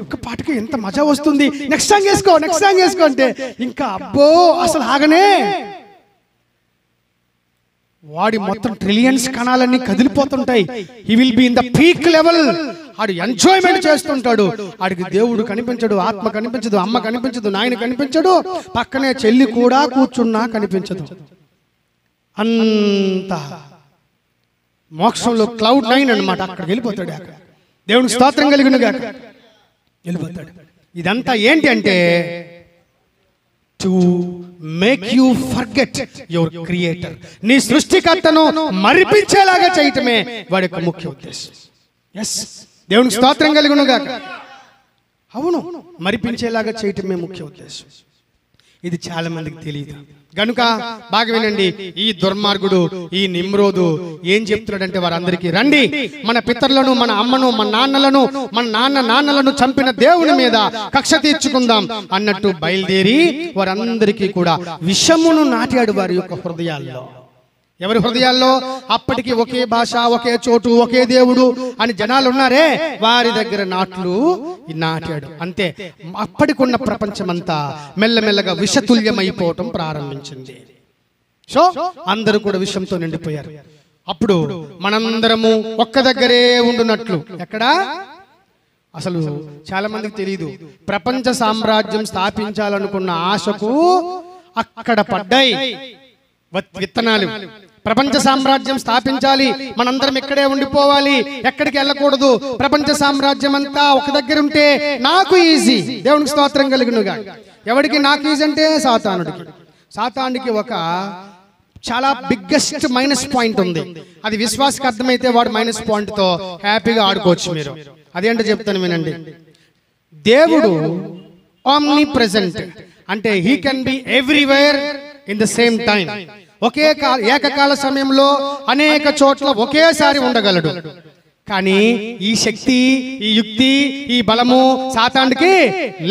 ఒక్క పాటకి ఎంత మజా వస్తుంది, నెక్స్ట్ సాంగ్ వేసుకో అంటే ఇంకా అబ్బో అసలు ఆగనే. వాడి మొత్తం ట్రిలియన్స్ కణాలన్నీ కదిలిపోతుంటాయి. He will be in the peak level. ఆడు ఎంజాయ్మెంట్ చేస్తుంటాడు. ఆడికి దేవుడు కనిపించడు, ఆత్మ కనిపించదు, అమ్మ కనిపించదు, నాయన కనిపించడు, పక్కనే చెల్లి కూడా కూర్చున్నా కనిపించదు. అంత మోక్షంలో క్లౌడ్ 9 అన్నమాట. అక్కడికి వెళ్ళిపోతాడు. దేవునికి స్తోత్రం కలిగిన గాక వెళ్ళిపోతాడు. ఇదంతా ఏంటి అంటే to make you forget your creator. నీ సృష్టికర్తను మరిపించేలాగా చేయటమే వాడి యొక్క ముఖ్య ఉద్దేశం. దేవునికి స్తోత్రం కలుగును గాక. అవును, మరిపించేలాగా చేయటమే ముఖ్య ఉద్దేశం. ఇది చాలా మందికి తెలియదు గనుక బాగా వినండి. ఈ దుర్మార్గుడు, ఈ నిమ్రోదు ఏం చెప్తున్నాడంటే వారందరికీ, రండి మన పితరులను, మన అమ్మను, మన నాన్నలను చంపిన దేవుని మీద కక్ష తీర్చుకుందాం అన్నట్టు బయలుదేరి వారందరికీ కూడా విషమును నాటాడు వారి యొక్క హృదయాల్లో. ఎవరి హృదయాల్లో? అప్పటికి ఒకే భాష, ఒకే చోటు, ఒకే దేవుడు అని జనాలు ఉన్నారే, వారి దగ్గర నాటాడు. అంతే, అప్పటికున్న ప్రపంచమంతా మెల్లమెల్లగా విషతుల్యమైపోవటం ప్రారంభించింది. సో అందరూ కూడా విషంతో నిండిపోయారు. అప్పుడు మనందరము ఒక్క దగ్గరే ఉండునట్లు. ఎక్కడ? అసలు చాలా మందికి తెలియదు, ప్రపంచ సామ్రాజ్యం స్థాపించాలనుకున్న ఆశకు అక్కడ పడ్డాయి విత్తనాలు. ప్రపంచ సామ్రాజ్యం స్థాపించాలి, మనందరం ఇక్కడే ఉండిపోవాలి, ఎక్కడికి వెళ్ళకూడదు, ప్రపంచ సామ్రాజ్యం అంతా ఒక దగ్గర ఉంటే నాకు ఈజీ. దేవునికి స్తోత్రం కలుగునుగా. ఎవరికి నాకు ఈజీ అంటే సాతానుడికి. సాతానుడికి ఒక చాలా బిగ్గెస్ట్ మైనస్ పాయింట్ ఉంది. అది విశ్వాసకి అర్థమైతే వాడు మైనస్ పాయింట్ తో హ్యాపీగా ఆడుకోవచ్చు. మీరు అదేంటో చెప్తాను వినండి. దేవుడు ఆమ్ని ప్రెజెంట్ అంటే he can be everywhere in the same time. ఒకే ఏకకాల సమయంలో అనేక చోట్ల ఒకేసారి ఉండగలడు. కానీ ఈ శక్తి, ఈ యుక్తి, ఈ బలము సాతానుడికి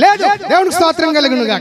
లేదు. దేవునికి స్తోత్రం కలుగునుగా.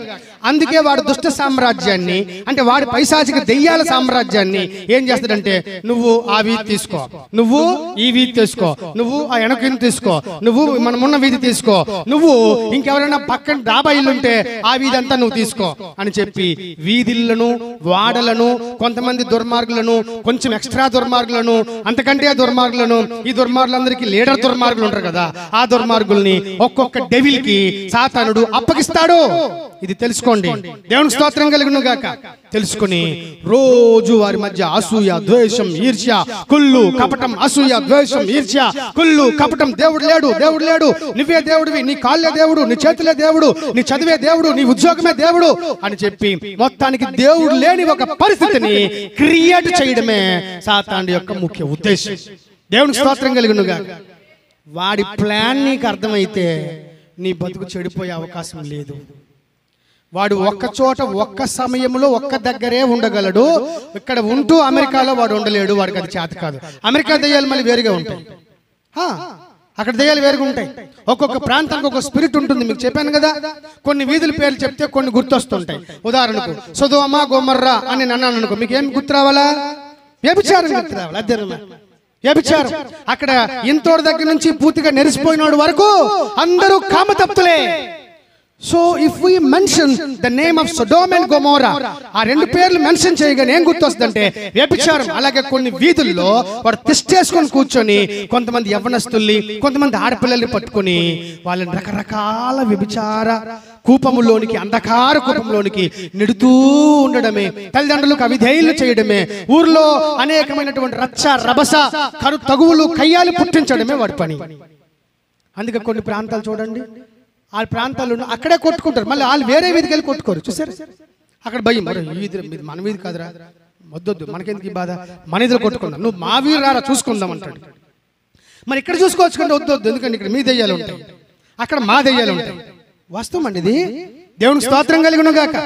అందుకే వాడు దుష్ట సామ్రాజ్యాన్ని, అంటే వాడి పైశాచిక దెయ్యాల సామ్రాజ్యాన్ని ఏం చేస్తాడంటే, నువ్వు ఆ వీధి తీసుకో, నువ్వు ఈ వీధి తీసుకో, నువ్వు ఆ వెనక తీసుకో, నువ్వు మనమున్న వీధి తీసుకో, నువ్వు ఇంకెవరైనా పక్కన డాబా ఇల్లు ఉంటే ఆ వీధి అంతా నువ్వు తీసుకో అని చెప్పి వీధులను, వాడలను, కొంతమంది దుర్మార్గులను, కొంచెం ఎక్స్ట్రా దుర్మార్గులను, అంతకంటే దుర్మార్గులను, ఈ దుర్మార్గులందరికీ లీడర్ దుర్మార్గులు ఉంటారు కదా, ఆ దుర్మార్గుల్ని ఒక్కొక్క డెవిల్ కి సాతానుడు అప్పగిస్తాడు. ఇది తెలుసుకోండి. దేవునికి స్తోత్రం కలుగును గాక. తెలుసుకుని రోజు వారి మధ్య అసూయ, ద్వేషం, ఈర్ష్య, కుళ్ళు, కపటం, అసూయ, ద్వేషం, ఈర్ష్య, కుళ్ళు, కపటం. దేవుడు లేడు, దేవుడు లేడు, నువ్వే దేవుడివి, నీ కాళ్ళే దేవుడు, నీ చేతులే దేవుడు, నీ చదివే దేవుడు, నీ ఉద్యోగమే దేవుడు అని చెప్పి మొత్తానికి దేవుడు లేని ఒక పరిస్థితిని క్రియేట్ చేయడమే సాతానుడి యొక్క ముఖ్య ఉద్దేశం. దేవునికి స్తోత్రం కలుగును గాక. వాడి ప్లాన్ నీకు అర్థమైతే నీ బతుకు చెడిపోయే అవకాశం లేదు. వాడు ఒక్క చోట ఒక్క సమయంలో ఒక్క దగ్గరే ఉండగలడు. ఇక్కడ ఉంటూ అమెరికాలో వాడు ఉండలేడు, వాడికి అది చేత కాదు. అమెరికా దెయ్యాలు మళ్ళీ వేరుగా ఉంటాయి, అక్కడ దెయ్యాలు వేరుగా ఉంటాయి. ఒక్కొక్క ప్రాంతానికి ఒక స్పిరిట్ ఉంటుంది. మీకు చెప్పాను కదా, కొన్ని వీధుల పేర్లు చెప్తే కొన్ని గుర్తొస్తుంటాయి. ఉదాహరణకు సొదొమ గొమొర్రా అని నన్ను అనుకో, మీకు ఏం గుర్తు రావాలా? వ్యభిచారం గుర్తు రావాలి. అదే వ్యభిచారం. అక్కడ ఇంతోడి దగ్గర నుంచి పూర్తిగా నెరిసిపోయినోడు వరకు అందరూ కామతప్తులే. So if we mention the name of Sodom and Gomorrah, ఆ రెండు పేర్లు మెన్షన్ చేయగానే ఏం గుర్తొస్తుందంటే వ్యభిచారం. అలాగే కొన్ని వీధుల్లో వాడు తిష్టేసుకొని కూర్చొని కొంతమంది యవ్వనస్తుల్ని, కొంతమంది ఆడపిల్లల్ని పట్టుకొని వాళ్ళని రకరకాల వ్యభిచార కూపములోనికి, అంధకార కూపంలోనికి నెడుతూ ఉండడమే, తల్లిదండ్రులకు అవిధేయులు చేయడమే, ఊర్లో అనేకమైనటువంటి రచ్చ, రభస, తగువులు, కయ్యాలు పుట్టించడమే వాడి పని. అందుకే కొన్ని ప్రాంతాలు చూడండి, ఆ ప్రాంతాల్లో అక్కడే కొట్టుకుంటారు, మళ్ళీ వాళ్ళు వేరే వీధికి వెళ్ళి కొట్టుకోరు. చూసారు? అక్కడ భయం, ఈ వీధి మన వీధి కాదురా, వద్దొద్దు, మనకెందుకు ఈ బాధ, మన ఇదిలో కొట్టుకుందాం, నువ్వు మా వీధి రారా చూసుకుందాం అంటాడు. మరి ఇక్కడ చూసుకోవచ్చు కంటే వద్దొద్దు, ఎందుకంటే ఇక్కడ మీ దెయ్యాలు ఉంటాయి, అక్కడ మా దెయ్యాలు ఉంటాయి. వాస్తవం అండి ఇది. దేవునికి స్తోత్రం కలుగును గాక.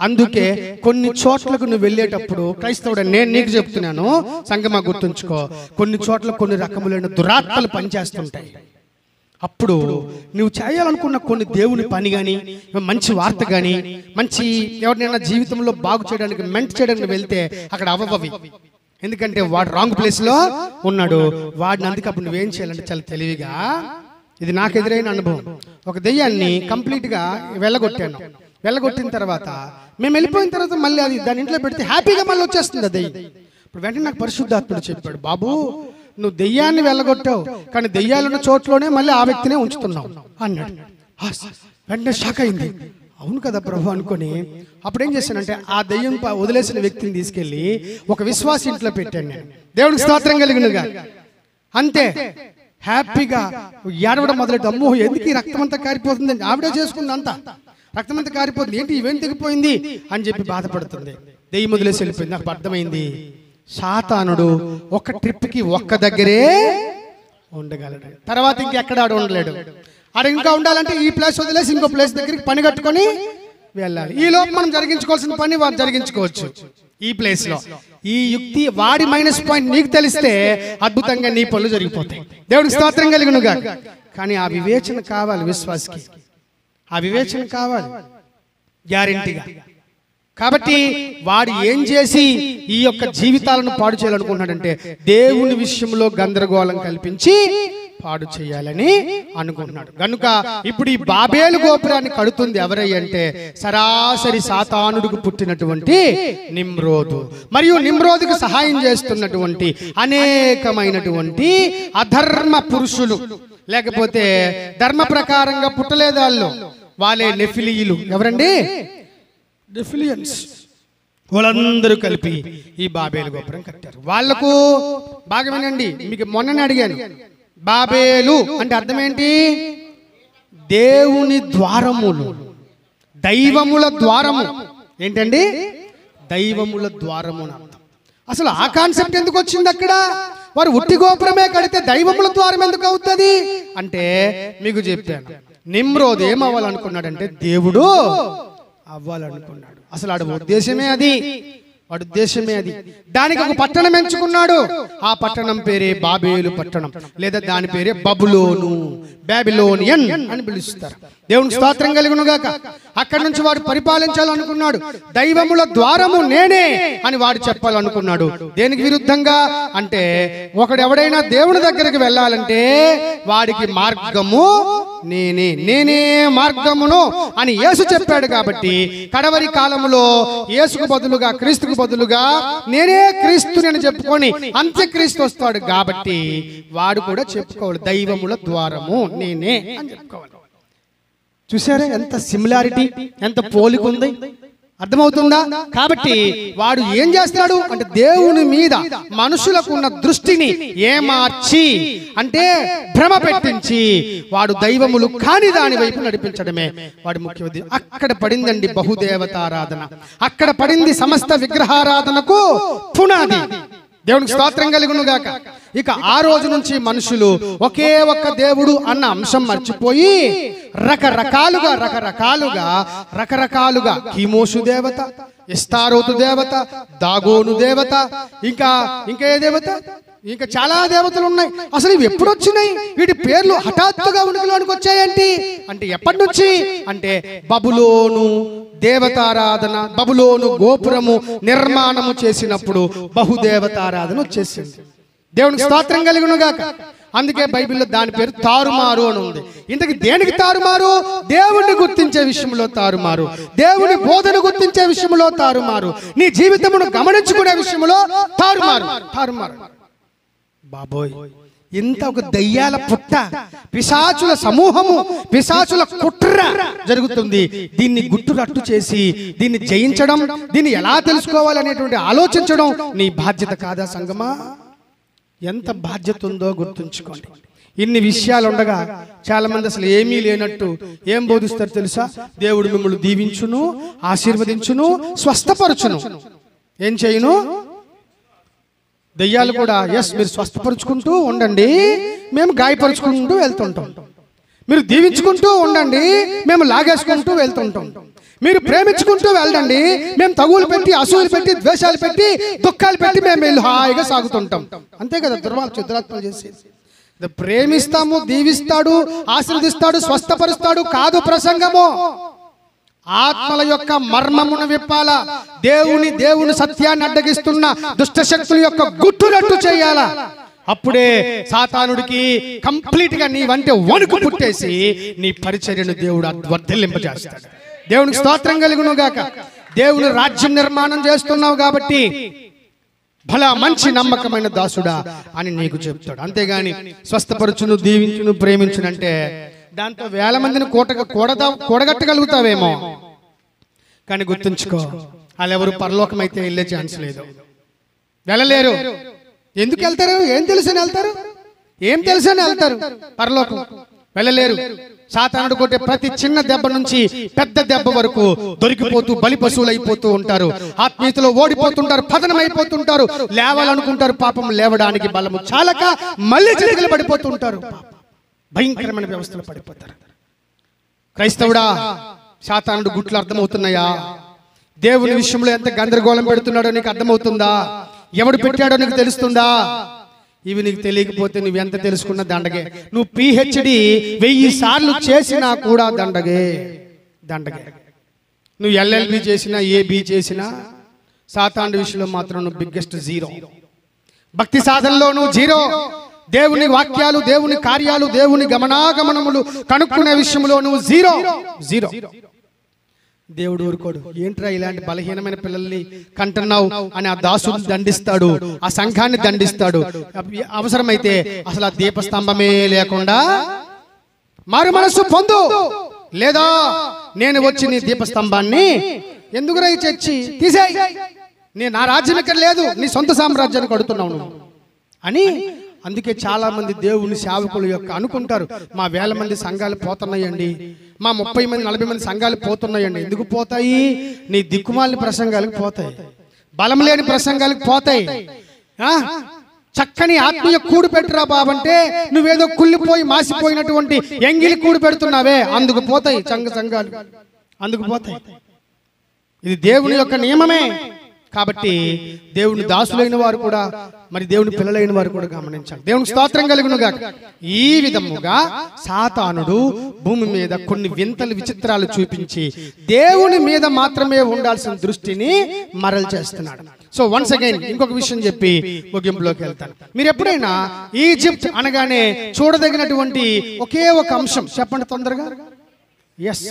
అందుకే కొన్ని చోట్లకు నువ్వు వెళ్ళేటప్పుడు, క్రైస్తవుడు నేను నీకు చెప్తున్నాను సంగమా, గుర్తుంచుకో, కొన్ని చోట్ల కొన్ని రకములైన దురాత్మలు పనిచేస్తుంటాయి. అప్పుడు నువ్వు చేయాలనుకున్న కొన్ని దేవుని పని కానీ, మంచి వార్త కానీ, మంచి ఎవరినైనా జీవితంలో బాగు చేయడానికి, మెంట్ చేయడానికి వెళ్తే అక్కడ అవ్వవి. ఎందుకంటే వాడు రాంగ్ ప్లేస్ లో ఉన్నాడు. వాడిని అందుకే అప్పుడు నువ్వేం చేయాలంటే చాలా తెలివిగా, ఇది నాకు ఎదురైన అనుభవం, ఒక దెయ్యాన్ని కంప్లీట్ గా వెళ్ళగొట్టాను. వెళ్ళగొట్టిన తర్వాత మేము వెళ్ళిపోయిన తర్వాత మళ్ళీ అది దాని ఇంట్లో పెడితే హ్యాపీగా మళ్ళీ వచ్చేస్తుంది ఆ దెయ్యం. ఇప్పుడు వెంటనే నాకు పరిశుద్ధాత్ముడు చెప్పాడు, బాబు నువ్వు దెయ్యాన్ని వెళ్ళగొట్టావు, కానీ దెయ్యాలున్న చోట్లోనే మళ్ళీ ఆ వ్యక్తినే ఉంచుతున్నావు అన్నాడు. వెంటనే షాక్ అయింది. అవును కదా ప్రభు అనుకొని అప్పుడు ఏం చేశానంటే, ఆ దెయ్యం వదిలేసిన వ్యక్తిని తీసుకెళ్లి ఒక విశ్వాస ఇంట్లో పెట్టాను నేను. దేవుడికి స్తోత్రం కలుగునుగా. అంతే, హ్యాపీగా ఏడవడం మొదలెట్టు. అమ్మో ఎందుకు ఈ రక్తం అంతా కారిపోతుంది, ఆవిడే చేసుకుంది, అంతా రక్తం అంతా కారిపోతుంది, ఏంటి ఈవెంట్ తెగిపోయింది అని చెప్పి బాధపడుతుంది. దెయ్యం వదిలేసి వెళ్ళిపోయింది. నాకు అర్థమైంది, సాతానుడు ఒక ట్రిప్ కి ఒక్క దగ్గరే ఉండగలడు, తర్వాత ఇంకెక్కడ ఆడు ఉండలేడు. ఆడ ఇంకా ఉండాలంటే ఈ ప్లేస్ వదిలేసి ఇంకో ప్లేస్ దగ్గరికి పని కట్టుకొని వెళ్ళాలి. ఈ లోపు మనం జరిగించుకోవాల్సిన పని వాడు జరిగించుకోవచ్చు ఈ ప్లేస్ లో. ఈ యుక్తి వాడి మైనస్ పాయింట్ నీకు తెలిస్తే అద్భుతంగా నీ పనులు జరిగిపోతాయి. దేవుడికి స్తోత్రం కలుగునుగా. కానీ ఆ వివేచన కావాలి విశ్వాసకి, ఆ వివేచన కావాలి గ్యారెంటీగా. కాబట్టి వాడు ఏం చేసి ఈ యొక్క జీవితాలను పాడు చేయాలనుకుంటున్నాడంటే, దేవుని విషయంలో గందరగోళం కల్పించి పాడు చేయాలని అనుకుంటున్నాడు. కనుక ఇప్పుడు ఈ బాబేలు గోపురాన్ని కడుతుంది ఎవరై అంటే సరాసరి సాతానుడికి పుట్టినటువంటి నిమ్రోదు, మరియు నిమ్రోదుకు సహాయం చేస్తున్నటువంటి అనేకమైనటువంటి అధర్మ పురుషులు, లేకపోతే ధర్మ ప్రకారంగా పుట్టలేదాళ్ళు, వాళ్ళే నెఫిలీయులు. ఎవరండి? నెఫిలియన్స్. వాళ్ళందరూ కలిపి ఈ బాబేలు గోపురం కట్టారు. వాళ్లకు బాగా వినండి, మీకు మొన్ననే అడిగాను, బాబేలు అంటే అర్థం ఏంటి? దేవుని ద్వారములు, దైవముల ద్వారము. ఏంటండి? దైవముల ద్వారము. అసలు ఆ కాన్సెప్ట్ ఎందుకు వచ్చింది అక్కడ? వారు ఉట్టి గోపురమే కడితే దైవముల ద్వారం ఎందుకు అవుతుంది అంటే మీకు చెప్పాను. నిమ్రోద్ ఏం అవ్వాలనుకున్నాడంటే దేవుడు అవ్వాలనుకున్నాడు. అసలు వాడి ఉద్దేశమే అది, వాడి ఉద్దేశమే అది. దానికి ఒక పట్టణం ఎంచుకున్నాడు. ఆ పట్టణం పేరే బాబేలు పట్టణం, లేదా దాని పేరే బబులోను, బాబిలోనియన్ అని పిలుస్తారు. దేవునికి స్తోత్రం కలుగును గాక. అక్కడి నుంచి వాడు పరిపాలించాలనుకున్నాడు. దైవముల ద్వారము నేనే అని వాడు చెప్పాలనుకున్నాడు. దేనికి విరుద్ధంగా అంటే ఒకడెవడైనా దేవుని దగ్గరికి వెళ్ళాలంటే వాడికి మార్గము నేనే, నేనే మార్గమును అని యేసు చెప్పాడు. కాబట్టి కడవరి కాలములో యేసుకు బదులుగా, క్రీస్తుకు బదులుగా నేనే క్రీస్తుని అని చెప్పుకొని అంత్యక్రీస్తు వస్తాడు. కాబట్టి వాడు కూడా చెప్పుకోవాలి దైవముల ద్వారము నేనే అని చెప్పుకోవాలి. చూసారా ఎంత సిమిలారిటీ, ఎంత పోలిక ఉంది? అర్థమవుతుందా? కాబట్టి వాడు ఏం చేస్తాడు అంటే దేవుని మీద మనుషులకు ఉన్న దృష్టిని ఏమార్చి, అంటే భ్రమ పెట్టించి వాడు దైవములు కాని దాని వైపు నడిపించడమే వాడి ముఖ్య ఉద్దేశం. అక్కడ పడిందండి బహుదేవతారాధన, అక్కడ పడింది సమస్త విగ్రహారాధనకు పునాది. దేవునికి స్తోత్రం కలుగును గాక. ఇక ఆ రోజు నుంచి మనుషులు ఒకే ఒక్క దేవుడు అన్న అంశం మర్చిపోయి రకరకాలుగా కీమోషు దేవత, ఇస్తారోతు దేవత, దాగోను దేవత, ఇంకా ఏ దేవత, ఇంకా చాలా దేవతలు ఉన్నాయి. అసలు ఇవి ఎప్పుడు వచ్చినాయి? వీటి పేర్లు హఠాత్తుగా ఉనికిలోనికి వచ్చాయంటి అంటే ఎప్పటి నుంచి అంటే బబులోను దేవతారాధన, బబులోను గోపురము నిర్మాణము చేసినప్పుడు బహుదేవతారాధన వచ్చేసింది. దేవునికి స్తోత్రం కలుగును గాక. అందుకే బైబిల్లో దాని పేరు తారుమారు అని ఉంది. ఇంతకి దేనికి తారుమారు? దేవుణ్ణి గుర్తించే విషయంలో తారుమారు, దేవుని బోధన గుర్తించే విషయంలో తారుమారు, నీ జీవితమును గమనించుకునే విషయంలో తారుమారు. బాబోయ్, ఇంత ఒక దయ్యాల పుట్ట, పిశాచుల సమూహము, పిశాచుల కుట్ర జరుగుతుంది. దీన్ని గుట్టురట్టు చేసి దీన్ని జయించడం, దీన్ని ఎలా తెలుసుకోవాలనేటువంటి ఆలోచించడం నీ బాధ్యత కాదా సంగమా? ఎంత బాధ్యత ఉందో గుర్తుంచుకోండి. ఇన్ని విషయాలు ఉండగా చాలా మంది అసలు ఏమీ లేనట్టు ఏం బోధిస్తారు తెలుసా? దేవుడు మిమ్మల్ని దీవించును, ఆశీర్వదించును, స్వస్థపరచును. ఏం చేయును? దయ్యాలు కూడా ఎస్ మీరు స్వస్థపరుచుకుంటూ ఉండండి, మేము గాయపరుచుకుంటూ వెళ్తుంటాం. మీరు దీవించుకుంటూ ఉండండి, మేము లాగేసుకుంటూ వెళ్తుంటాం. మీరు ప్రేమించుకుంటూ వెళ్ళండి, మేము తగులు పెట్టి, అసూలు పెట్టి, ద్వేషాలు పెట్టి, దుఃఖాలు పెట్టి మేము వెళ్ళి హాయిగా సాగుతుంటాం. అంతే కదా దురాత్మలు చేసేది. ప్రేమిస్తాము, దీవిస్తాడు, ఆశీర్వదిస్తాడు, స్వస్థపరుస్తాడు కాదు ప్రసంగము. ఆత్మల యొక్క మర్మమును విప్పాల, దేవుని సత్యాన్ని అడ్డగిస్తున్న దుష్ట శక్తుల యొక్క గుట్టురట్టు చేయాలా. అప్పుడే సాతానుడికి కంప్లీట్ గా నీ వంటి వణుకు పుట్టేసి నీ పరిచర్యను దేవుడు వర్ధిల్లింపజేస్తాడు. దేవునికి స్తోత్రం కలుగును గాక. దేవుని రాజ్యం నిర్మాణం చేస్తున్నావు కాబట్టి భలా మంచి నమ్మకమైన దాసుడా అని నీకు చెప్తాడు. అంతేగాని స్వస్థపరచును, దీవించును, ప్రేమించునంటే దాంతో వేల మందిని కూడగట్టగలుగుతావేమో, కానీ గుర్తుంచుకో, వాళ్ళెవరు పరలోకం అయితే వెళ్ళే ఛాన్స్ లేదు, వెళ్ళలేరు. ఎందుకు వెళ్తారు? ఏం తెలుసని వెళ్తారు, ఏం తెలుసని వెళ్తారు. పరలోకం వెళ్ళలేరు. సాతానుడు కొట్టే ప్రతి చిన్న దెబ్బ నుంచి పెద్ద దెబ్బ వరకు దొరికిపోతూ బలి పశువులు అయిపోతూ ఉంటారు. ఆత్మీయతలో ఓడిపోతుంటారు, పతనం అయిపోతుంటారు. లేవాలనుకుంటారు, పాపం లేవడానికి బలము చాలక మళ్ళీ చిటికలు పడిపోతుంటారు. భయంకరమైన వ్యవస్థలో పడిపోతారు. క్రైస్తవుడా, సాతానుడు గుట్లు అర్థమవుతున్నాయా? దేవుని విషయంలో ఎంత గందరగోళం పెడుతున్నాడో నీకు అర్థమవుతుందా? ఎవడు పెట్టాడో నీకు తెలుస్తుందా? ఇవి నీకు తెలియకపోతే నువ్వు ఎంత తెలుసుకున్నా దండగే. నువ్వు PhD 1000 సార్లు చేసినా కూడా దండగే. నువ్వు LLB చేసినా, AB చేసినా, సాతానుడి విషయంలో మాత్రం నువ్వు బిగ్గెస్ట్ జీరో. భక్తి సాధనలో నువ్వు జీరో, దేవుని వాక్యాలు, దేవుని కార్యాలు, దేవుని గమనాగమనములు కనుక్కునే విషయంలో నువ్వు జీరో జీరో. దేవుడు ఊరుకోడు. ఏంట్రా ఇలాంటి బలహీనమైన పిల్లల్ని కంటున్నావు అని ఆ దాసుడు దండిస్తాడు, ఆ సంఘాన్ని దండిస్తాడు. అవసరమైతే అసలు ఆ దీపస్తంభమే లేకుండా మారు మనస్సు పొందు, లేదా నేను వచ్చి నీ దీపస్తంభాన్ని ఎందుకురా ఈ చర్చి తీసేయ్, నా రాజ్యం ఇక్కడ లేదు, నీ సొంత సామ్రాజ్యాన్ని కడుతున్నావు నువ్వు అని. అందుకే చాలా మంది దేవుని సేవకులు యొక్క అనుకుంటారు, మా 1000 మంది సంఘాలు పోతున్నాయండి, మా 30 మంది 40 మంది సంఘాలు పోతున్నాయండి. ఎందుకు పోతాయి? నీ దిక్కుమాలిన ప్రసంగాలకు పోతాయి, బలం లేని ప్రసంగాలకు పోతాయి. చక్కని ఆత్మీయ కూడు పెట్టురా బాబంటే నువ్వేదో కుళ్ళిపోయి మాసిపోయినటువంటి ఎంగిలి కూడు పెడుతున్నావే, అందుకు పోతాయి సంఘాలు, అందుకు పోతాయి. ఇది దేవుని యొక్క నియమమే. కాబట్టి దేవుని దాసులైన వారు కూడా, మరి దేవుని పిల్లలైన వారు కూడా గమనించాలి. దేవునికి స్తోత్రం కలుగునుగాక. ఈ విధముగా సాతానుడు భూమి మీద కొన్ని వింతలు విచిత్రాలు చూపించి దేవుని మీద మాత్రమే ఉండాల్సిన దృష్టిని మరల్ చేస్తున్నాడు. సో వన్స్ అగైన్ ఇంకొక విషయం చెప్పి ముగింపులోకి వెళ్తాను. మీరు ఎప్పుడైనా ఈజిప్ట్ అనగానే చూడదగినటువంటి ఒకే ఒక అంశం చెప్పండి తొందరగా. ఎస్,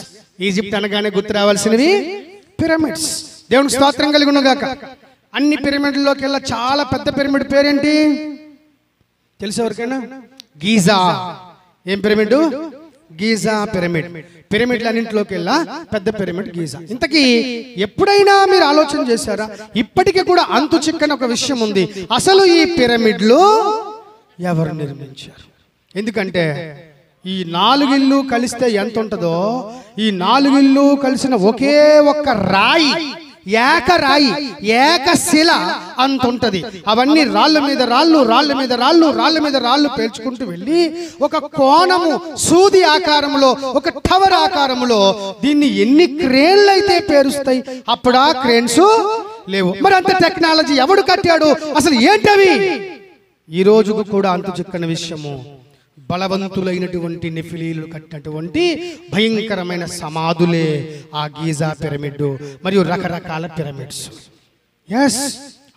ఈజిప్ట్ అనగానే గుర్తు రావాల్సినవి పిరమిడ్స్. దేవునికి స్తోత్రం కలుగునుగాక. అన్ని పిరమిడ్లోకి వెళ్ళా చాలా పెద్ద పిరమిడ్ పేరేంటి తెలిసేవరకైనా? గీజా. ఏం పిరమిడ్? Giza pyramid. పిరమిడ్లన్నింటిలోకి వెళ్ళా పెద్ద పిరమిడ్ గీజా. ఇంతకీ ఎప్పుడైనా మీరు ఆలోచన చేశారా? ఇప్పటికీ కూడా అంతు చిక్కని ఒక విషయం ఉంది. అసలు ఈ పిరమిడ్లు ఎవరు నిర్మించారు? ఎందుకంటే ఈ 4 ఇళ్ళు కలిస్తే ఎంత ఉంటుందో, ఈ 4 ఇళ్ళు కలిసిన ఒకే ఒక్క రాయి, ఏకరాయి, ఏకశిల అంత ఉంటది. అవన్నీ రాళ్ళ మీద రాళ్ళు, రాళ్ళ మీద రాళ్ళు, రాళ్ళ మీద రాళ్ళు పేల్చుకుంటూ వెళ్ళి ఒక కోణము సూది ఆకారంలో, ఒక టవర్ ఆకారంలో దీన్ని ఎన్ని క్రేన్లు అయితే పేరుస్తాయి? అప్పుడా క్రేన్స్ లేవు. మరి అంత టెక్నాలజీ ఎవడు కట్టాడు? అసలు ఏంటవి? ఈ రోజుకు కూడా అంతు చిక్కని విషయము. బలవంతులైనటువంటి నెఫిలీలు కట్టినటువంటి భయంకరమైన సమాధులే ఆ గీజా పిరమిడ్ మరియు రకరకాల పిరమిడ్స్. ఎస్,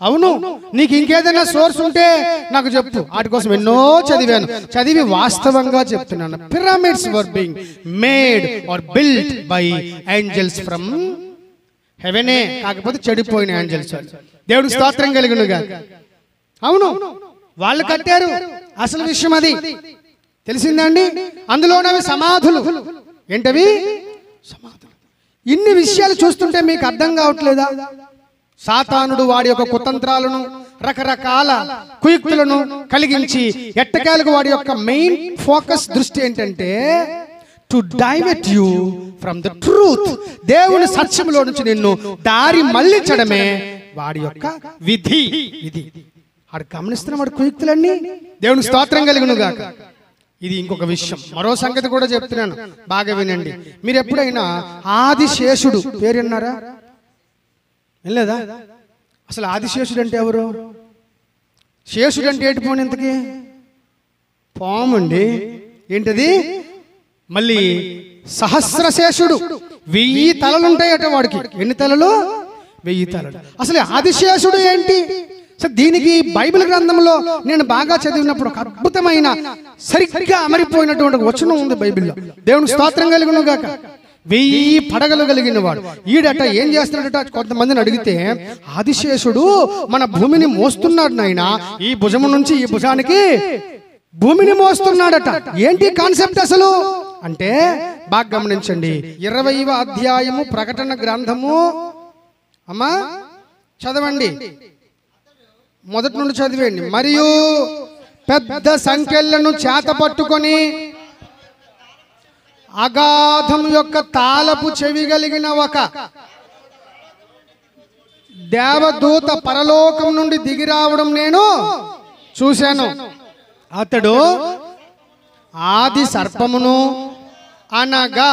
అవును. నీకు ఇంకేదైనా సోర్స్ ఉంటే నాకు చెప్పు, వాటి కోసం ఎన్నో చదివాను, చదివి వాస్తవంగా చెప్తున్నాను. Pyramids were being made or built by angels from హెవెనే, కాకపోతే చెడిపోయిన ఏంజెల్స్. దేవుడు స్తోత్రం కలుగునుగా. అవును, వాళ్ళు కట్టారు. అసలు విషయం అది తెలిసిందండి. అందులోనవి సమాధులు. ఏంటవి? సమాధులు. ఇన్ని విషయాలు చూస్తుంటే మీకు అర్థం కావట్లేదా? సాతానుడు వాడి యొక్క కుతంత్రాలను, రకరకాల కుయుక్తులను కలిగించి ఎట్టకేలకు వాడి యొక్క మెయిన్ ఫోకస్ దృష్టి ఏంటంటే to divert you from the truth. దేవుని సత్యంలో నుంచి నిన్ను దారి మళ్లించడమే వాడి యొక్క విధి. ఇది వాడు గమనిస్తున్న వాడి కుయుక్తులన్నీ. దేవుని స్తోత్రం కలుగునుగాక. ఇది ఇంకొక విషయం. మరో సంగతి కూడా చెప్తున్నాను, బాగా వినండి. మీరు ఎప్పుడైనా ఆదిశేషుడు పేరు విన్నారా? వినలేదా? అసలు ఆదిశేషుడు అంటే ఎవరు? శేషుడు అంటే ఏంటి? పోనీ ఇంతకి పాము అండి. ఏంటది? మళ్ళీ సహస్రశేషుడు, 1000 తలలు ఉంటాయట వాడికి. ఎన్ని తలలు? 1000 తలలు. అసలు ఆదిశేషుడు ఏంటి? దీనికి బైబిల్ గ్రంథంలో నేను బాగా చదివినప్పుడు ఒక అద్భుతమైన సరిగ్గా అమరిపోయినటువంటి వచనం ఉంది బైబిల్లో. దేవుని స్తోత్రం కలుగునుగాక. 1000 పడగలు కలిగిన వాడు ఈడట ఏం చేస్తున్నాడట? కొంతమందిని అడిగితే ఆదిశేషుడు మన భూమిని మోస్తున్నాడు నాయన, ఈ భుజము నుంచి ఈ భుజానికి భూమిని మోస్తున్నాడట. ఏంటి కాన్సెప్ట్ అసలు అంటే బాగా గమనించండి. 20వ అధ్యాయము ప్రకటన గ్రంథము. అమ్మా చదవండి, మొదటి నుండి చదివేయండి. మరియు పెద్ద సంఖ్యలను చేత పట్టుకొని అగాధం యొక్క తాళపు చెవి కలిగిన ఒక దేవదూత పరలోకం నుండి దిగి రావడం నేను చూశాను. అతడు ఆది సర్పమును అనగా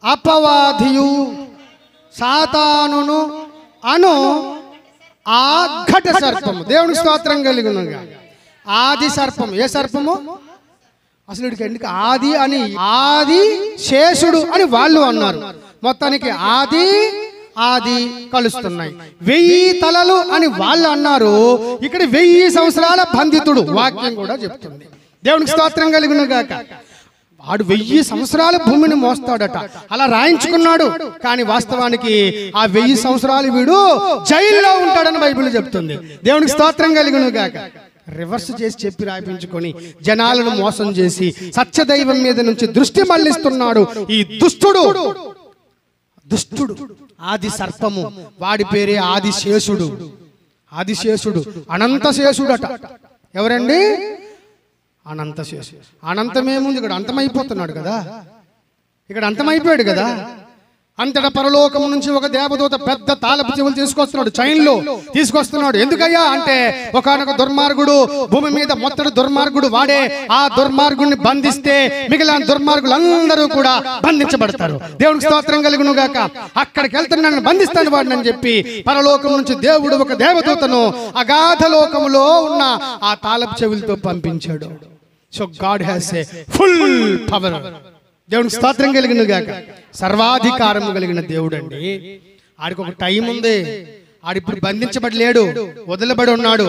అపవాదియు సాతానును అను ఆ ఘట సర్పము. దేవునికి స్తోత్రం కలుగునుగా. ఆది సర్పము. ఏ సర్పము? అసలు ఎందుకు ఆది అని, ఆది శేషుడు అని వాళ్ళు అన్నారు. మొత్తానికి ఆది ఆది కలుస్తున్నాయి. 1000 తలలు అని వాళ్ళు అన్నారు, ఇక్కడ 1000 సంవత్సరాల బంధితుడు వాక్యం కూడా చెప్తుంది. దేవునికి స్తోత్రం కలుగును గాక. వాడు 1000 సంవత్సరాలు భూమిని మోస్తాడట, అలా రాయించుకున్నాడు. కానీ వాస్తవానికి ఆ 1000 సంవత్సరాలు వీడు జైల్లో ఉంటాడని బైబిల్ చెప్తుంది. దేవునికి స్తోత్రం కలుగును గాక. రివర్స్ చేసి చెప్పి రాయించుకొని జనాలను మోసం చేసి సత్యదైవం మీద నుంచి దృష్టి మళ్లిస్తున్నాడు ఈ దుష్టుడు. ఆది సర్పము, వాడి పేరే ఆదిశేషుడు. ఆదిశేషుడు అనంతశేషుడట. ఎవరండి? అనంతశేషుడు. అనంతమేముంది, ఇక్కడ అంతమైపోతున్నాడు కదా, ఇక్కడ అంతమైపోయాడు కదా. అంతటా పరలోకం నుంచి ఒక దేవదూత పెద్ద తాళపు చెవులు తీసుకొస్తున్నాడు, చైన్లో తీసుకొస్తున్నాడు. ఎందుకయ్యా అంటే ఒకనొక దుర్మార్గుడు భూమి మీద మొత్తడు దుర్మార్గుడు వాడే. ఆ దుర్మార్గుడిని బంధిస్తే మిగిలిన దుర్మార్గులందరూ కూడా బంధించబడతారు. దేవునికి స్తోత్రం కలుగును గాక. అక్కడికి వెళ్తున్నాను, బంధిస్తాను వాడిని అని చెప్పి పరలోకం నుంచి దేవుడు ఒక దేవదూతను అగాధ లోకములో ఉన్న ఆ తాళపు చెవులతో పంపించాడు. So God has a full power. దేవునికి స్తోత్రం కలిగిన గాక. సర్వాధికారం కలిగిన దేవుడు అండి. ఆడికి ఒక టైం ఉంది. ఆడిప్పుడు బంధించబడి లేడు, వదిలబడి ఉన్నాడు.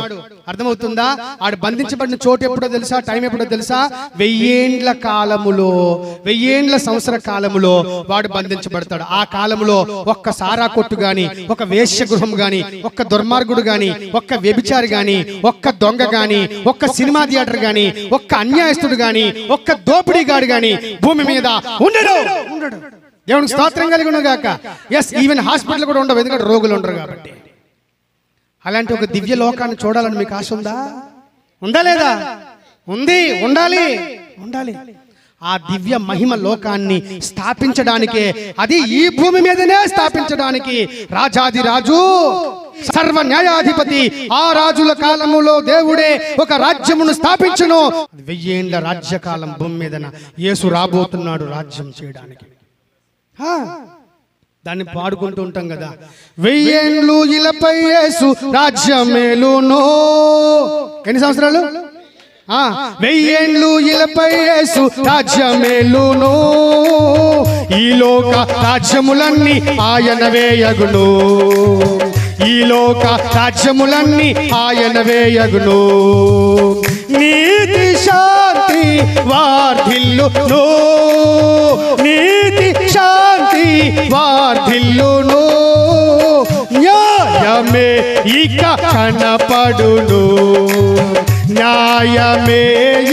అర్థమవుతుందా? ఆడు బంధించబడిన చోటు ఎప్పుడో తెలుసా, టైం ఎప్పుడో తెలుసా? 1000 ఏండ్ల కాలములో, 1000 ఏండ్ల సంవత్సర కాలములో వాడు బంధించబడతాడు. ఆ కాలములో ఒక్క సారా కొట్టు గాని, ఒక వేశ్య గృహం గాని, ఒక్క దుర్మార్గుడు గాని, ఒక్క వ్యభిచారి గాని, ఒక్క దొంగ గాని, ఒక్క సినిమా థియేటర్ గాని, ఒక్క అన్యాయస్తుడు గాని, ఒక్క దోపిడీగాడు గాని భూమి మీద ఉండడు. దేవునికి స్తోత్రం కలిగిన గాక. ఎస్, ఈవెన్ హాస్పిటల్ కూడా ఉండవు, ఎందుకంటే రోగులు ఉండరు కాబట్టి. అలాంటి ఒక దివ్య లోకాన్ని చూడాలని మీకు ఆశ ఉందా? ఉందా లేదా? ఉంది, ఉండాలి, ఉండాలి. ఆ దివ్య మహిమ లోకాన్ని స్థాపించడానికే, అది ఈ భూమి మీదనే స్థాపించడానికి రాజాది రాజు, సర్వ న్యాయాధిపతి, ఆ రాజుల కాలములో దేవుడే ఒక రాజ్యమును స్థాపించును. 1000 ఏండ్ల రాజ్యకాలం భూమి మీదన యేసు రాబోతున్నాడు రాజ్యం చేయడానికి. దాన్ని పాడుకుంటూ ఉంటాం కదా, 1000 ఏండ్లు ఇలపై యేసు రాజ్యమేలునో. ఎన్ని సంవత్సరాలు? 1000 ఏండ్లు ఇలపై యేసు రాజ్యమేలునో. ఈ లోక రాజ్యములన్నీ ఆయన వేయగును, ఈ లోక రాజ్యములన్నీ ఆయన వేయగును. నీతి శాంతి వార్ధిల్లును, నీతి శాంతి వార్ధిల్లును. న్యాయమే ఇక కనపడును, న్యాయమే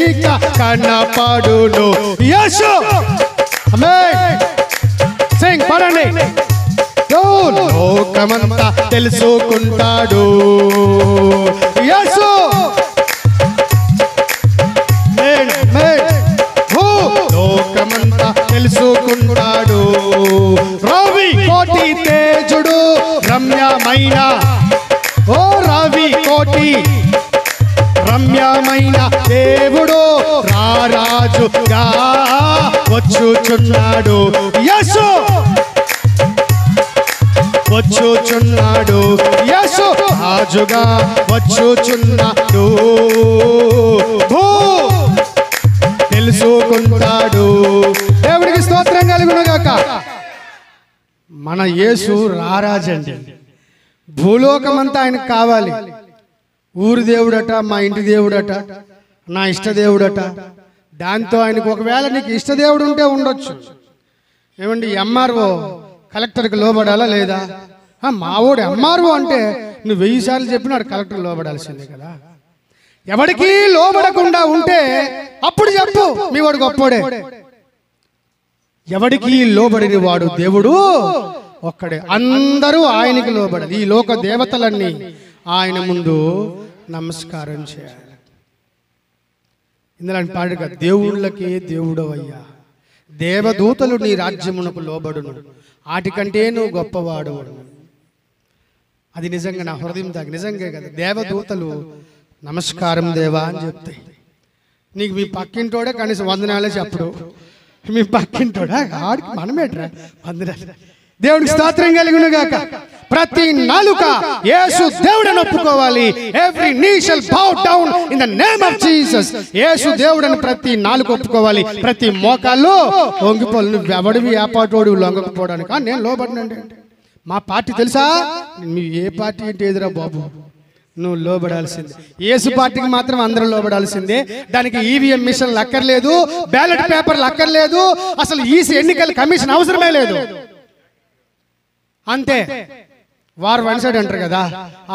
ఇక కనపడును. యేసు ఆమేన్. సింగ్, పాడండి. లోకమంతా తెలుసుకుంటాడు యేసు. లోకమంతా తెలుసుకుంటాడు. రవి కోటి తేజుడు రమ్యమైన, ఓ రవి కోటి రమ్యమైన దేవుడు రారాజుగా వచ్చుచున్నాడు. యేసు వచ్చుచున్నాడు, యేసు రాజుగా వచ్చుచున్నాడు. తెలుసుకుంటాడు. దేవుడికి స్తోత్రం కలుగును గాక. మన యేసు రారాజండి. భూలోకమంతా ఆయనకు కావాలి. ఊరి దేవుడట, మా ఇంటి దేవుడట, నా ఇష్ట దేవుడట. దాంతో ఆయనకు ఒకవేళ నీకు ఇష్టదేవుడు ఉంటే ఉండొచ్చు. ఏమండి, ఎంఆర్ఓ కలెక్టర్కి లోబడాలా లేదా? మావోడు ఎంఆర్ఓ అంటే నువ్వు 1000 సార్లు చెప్పినాడు కలెక్టర్ లోబడాల్సిందే కదా. ఎవరికి లోబడకుండా ఉంటే అప్పుడు చెప్పు మీ వాడు గొప్పోడే. ఎవరికి లోబడిన వాడు దేవుడు ఒక్కడే. అందరూ ఆయనకి లోబడాలి. ఈ లోక దేవతలన్నీ ఆయన ముందు నమస్కారం చేయాలి. ఇందులో పాడుగా, దేవుళ్ళకే దేవుడవయ్యా, దేవదూతలు నీ రాజ్యమునకు లోబడును, వాటికంటే నువ్వు గొప్పవాడు. అది నిజంగా నా హృదయం దాకా నిజంగా కదా. దేవదూతలు నమస్కారం దేవా అని చెప్తాయి. నీకు మీ పక్కింటోడే కనీసం వందనాలే చెప్పడు. మీ పక్కింటోడా ఆడికి మనమేట్రా వందనాలు. దేవుడికి స్తోత్రం కలుగును గాక. ప్రతి నాలుక యేసు దేవుడని ఒప్పుకోవాలి. Every knee shall bow down in the name of Jesus. యేసు దేవుడని ప్రతి నాలుక ఒప్పుకోవాలి. ప్రతి మోకాల్లో వంగిపోవాలి. నువ్వు ఎవడివి ఏపాటోడు లొంగకపోవడానికి. నేను లోబడినండి అంటే మా పార్టీ తెలుసా? మీ ఏ పార్టీ అంటే ఎదురా బాబు, నువ్వు లోబడాల్సిందే. యేసు పార్టీకి మాత్రం అందరూ లోబడాల్సిందే. దానికి ఈవీఎం మిషన్లు అక్కర్లేదు, బ్యాలెట్ పేపర్లు అక్కర్లేదు, అసలు ఈసీ ఎన్నికల కమిషన్ అవసరమే లేదు. అంతే. వార్ వన్ సైడ్ అంటారు కదా,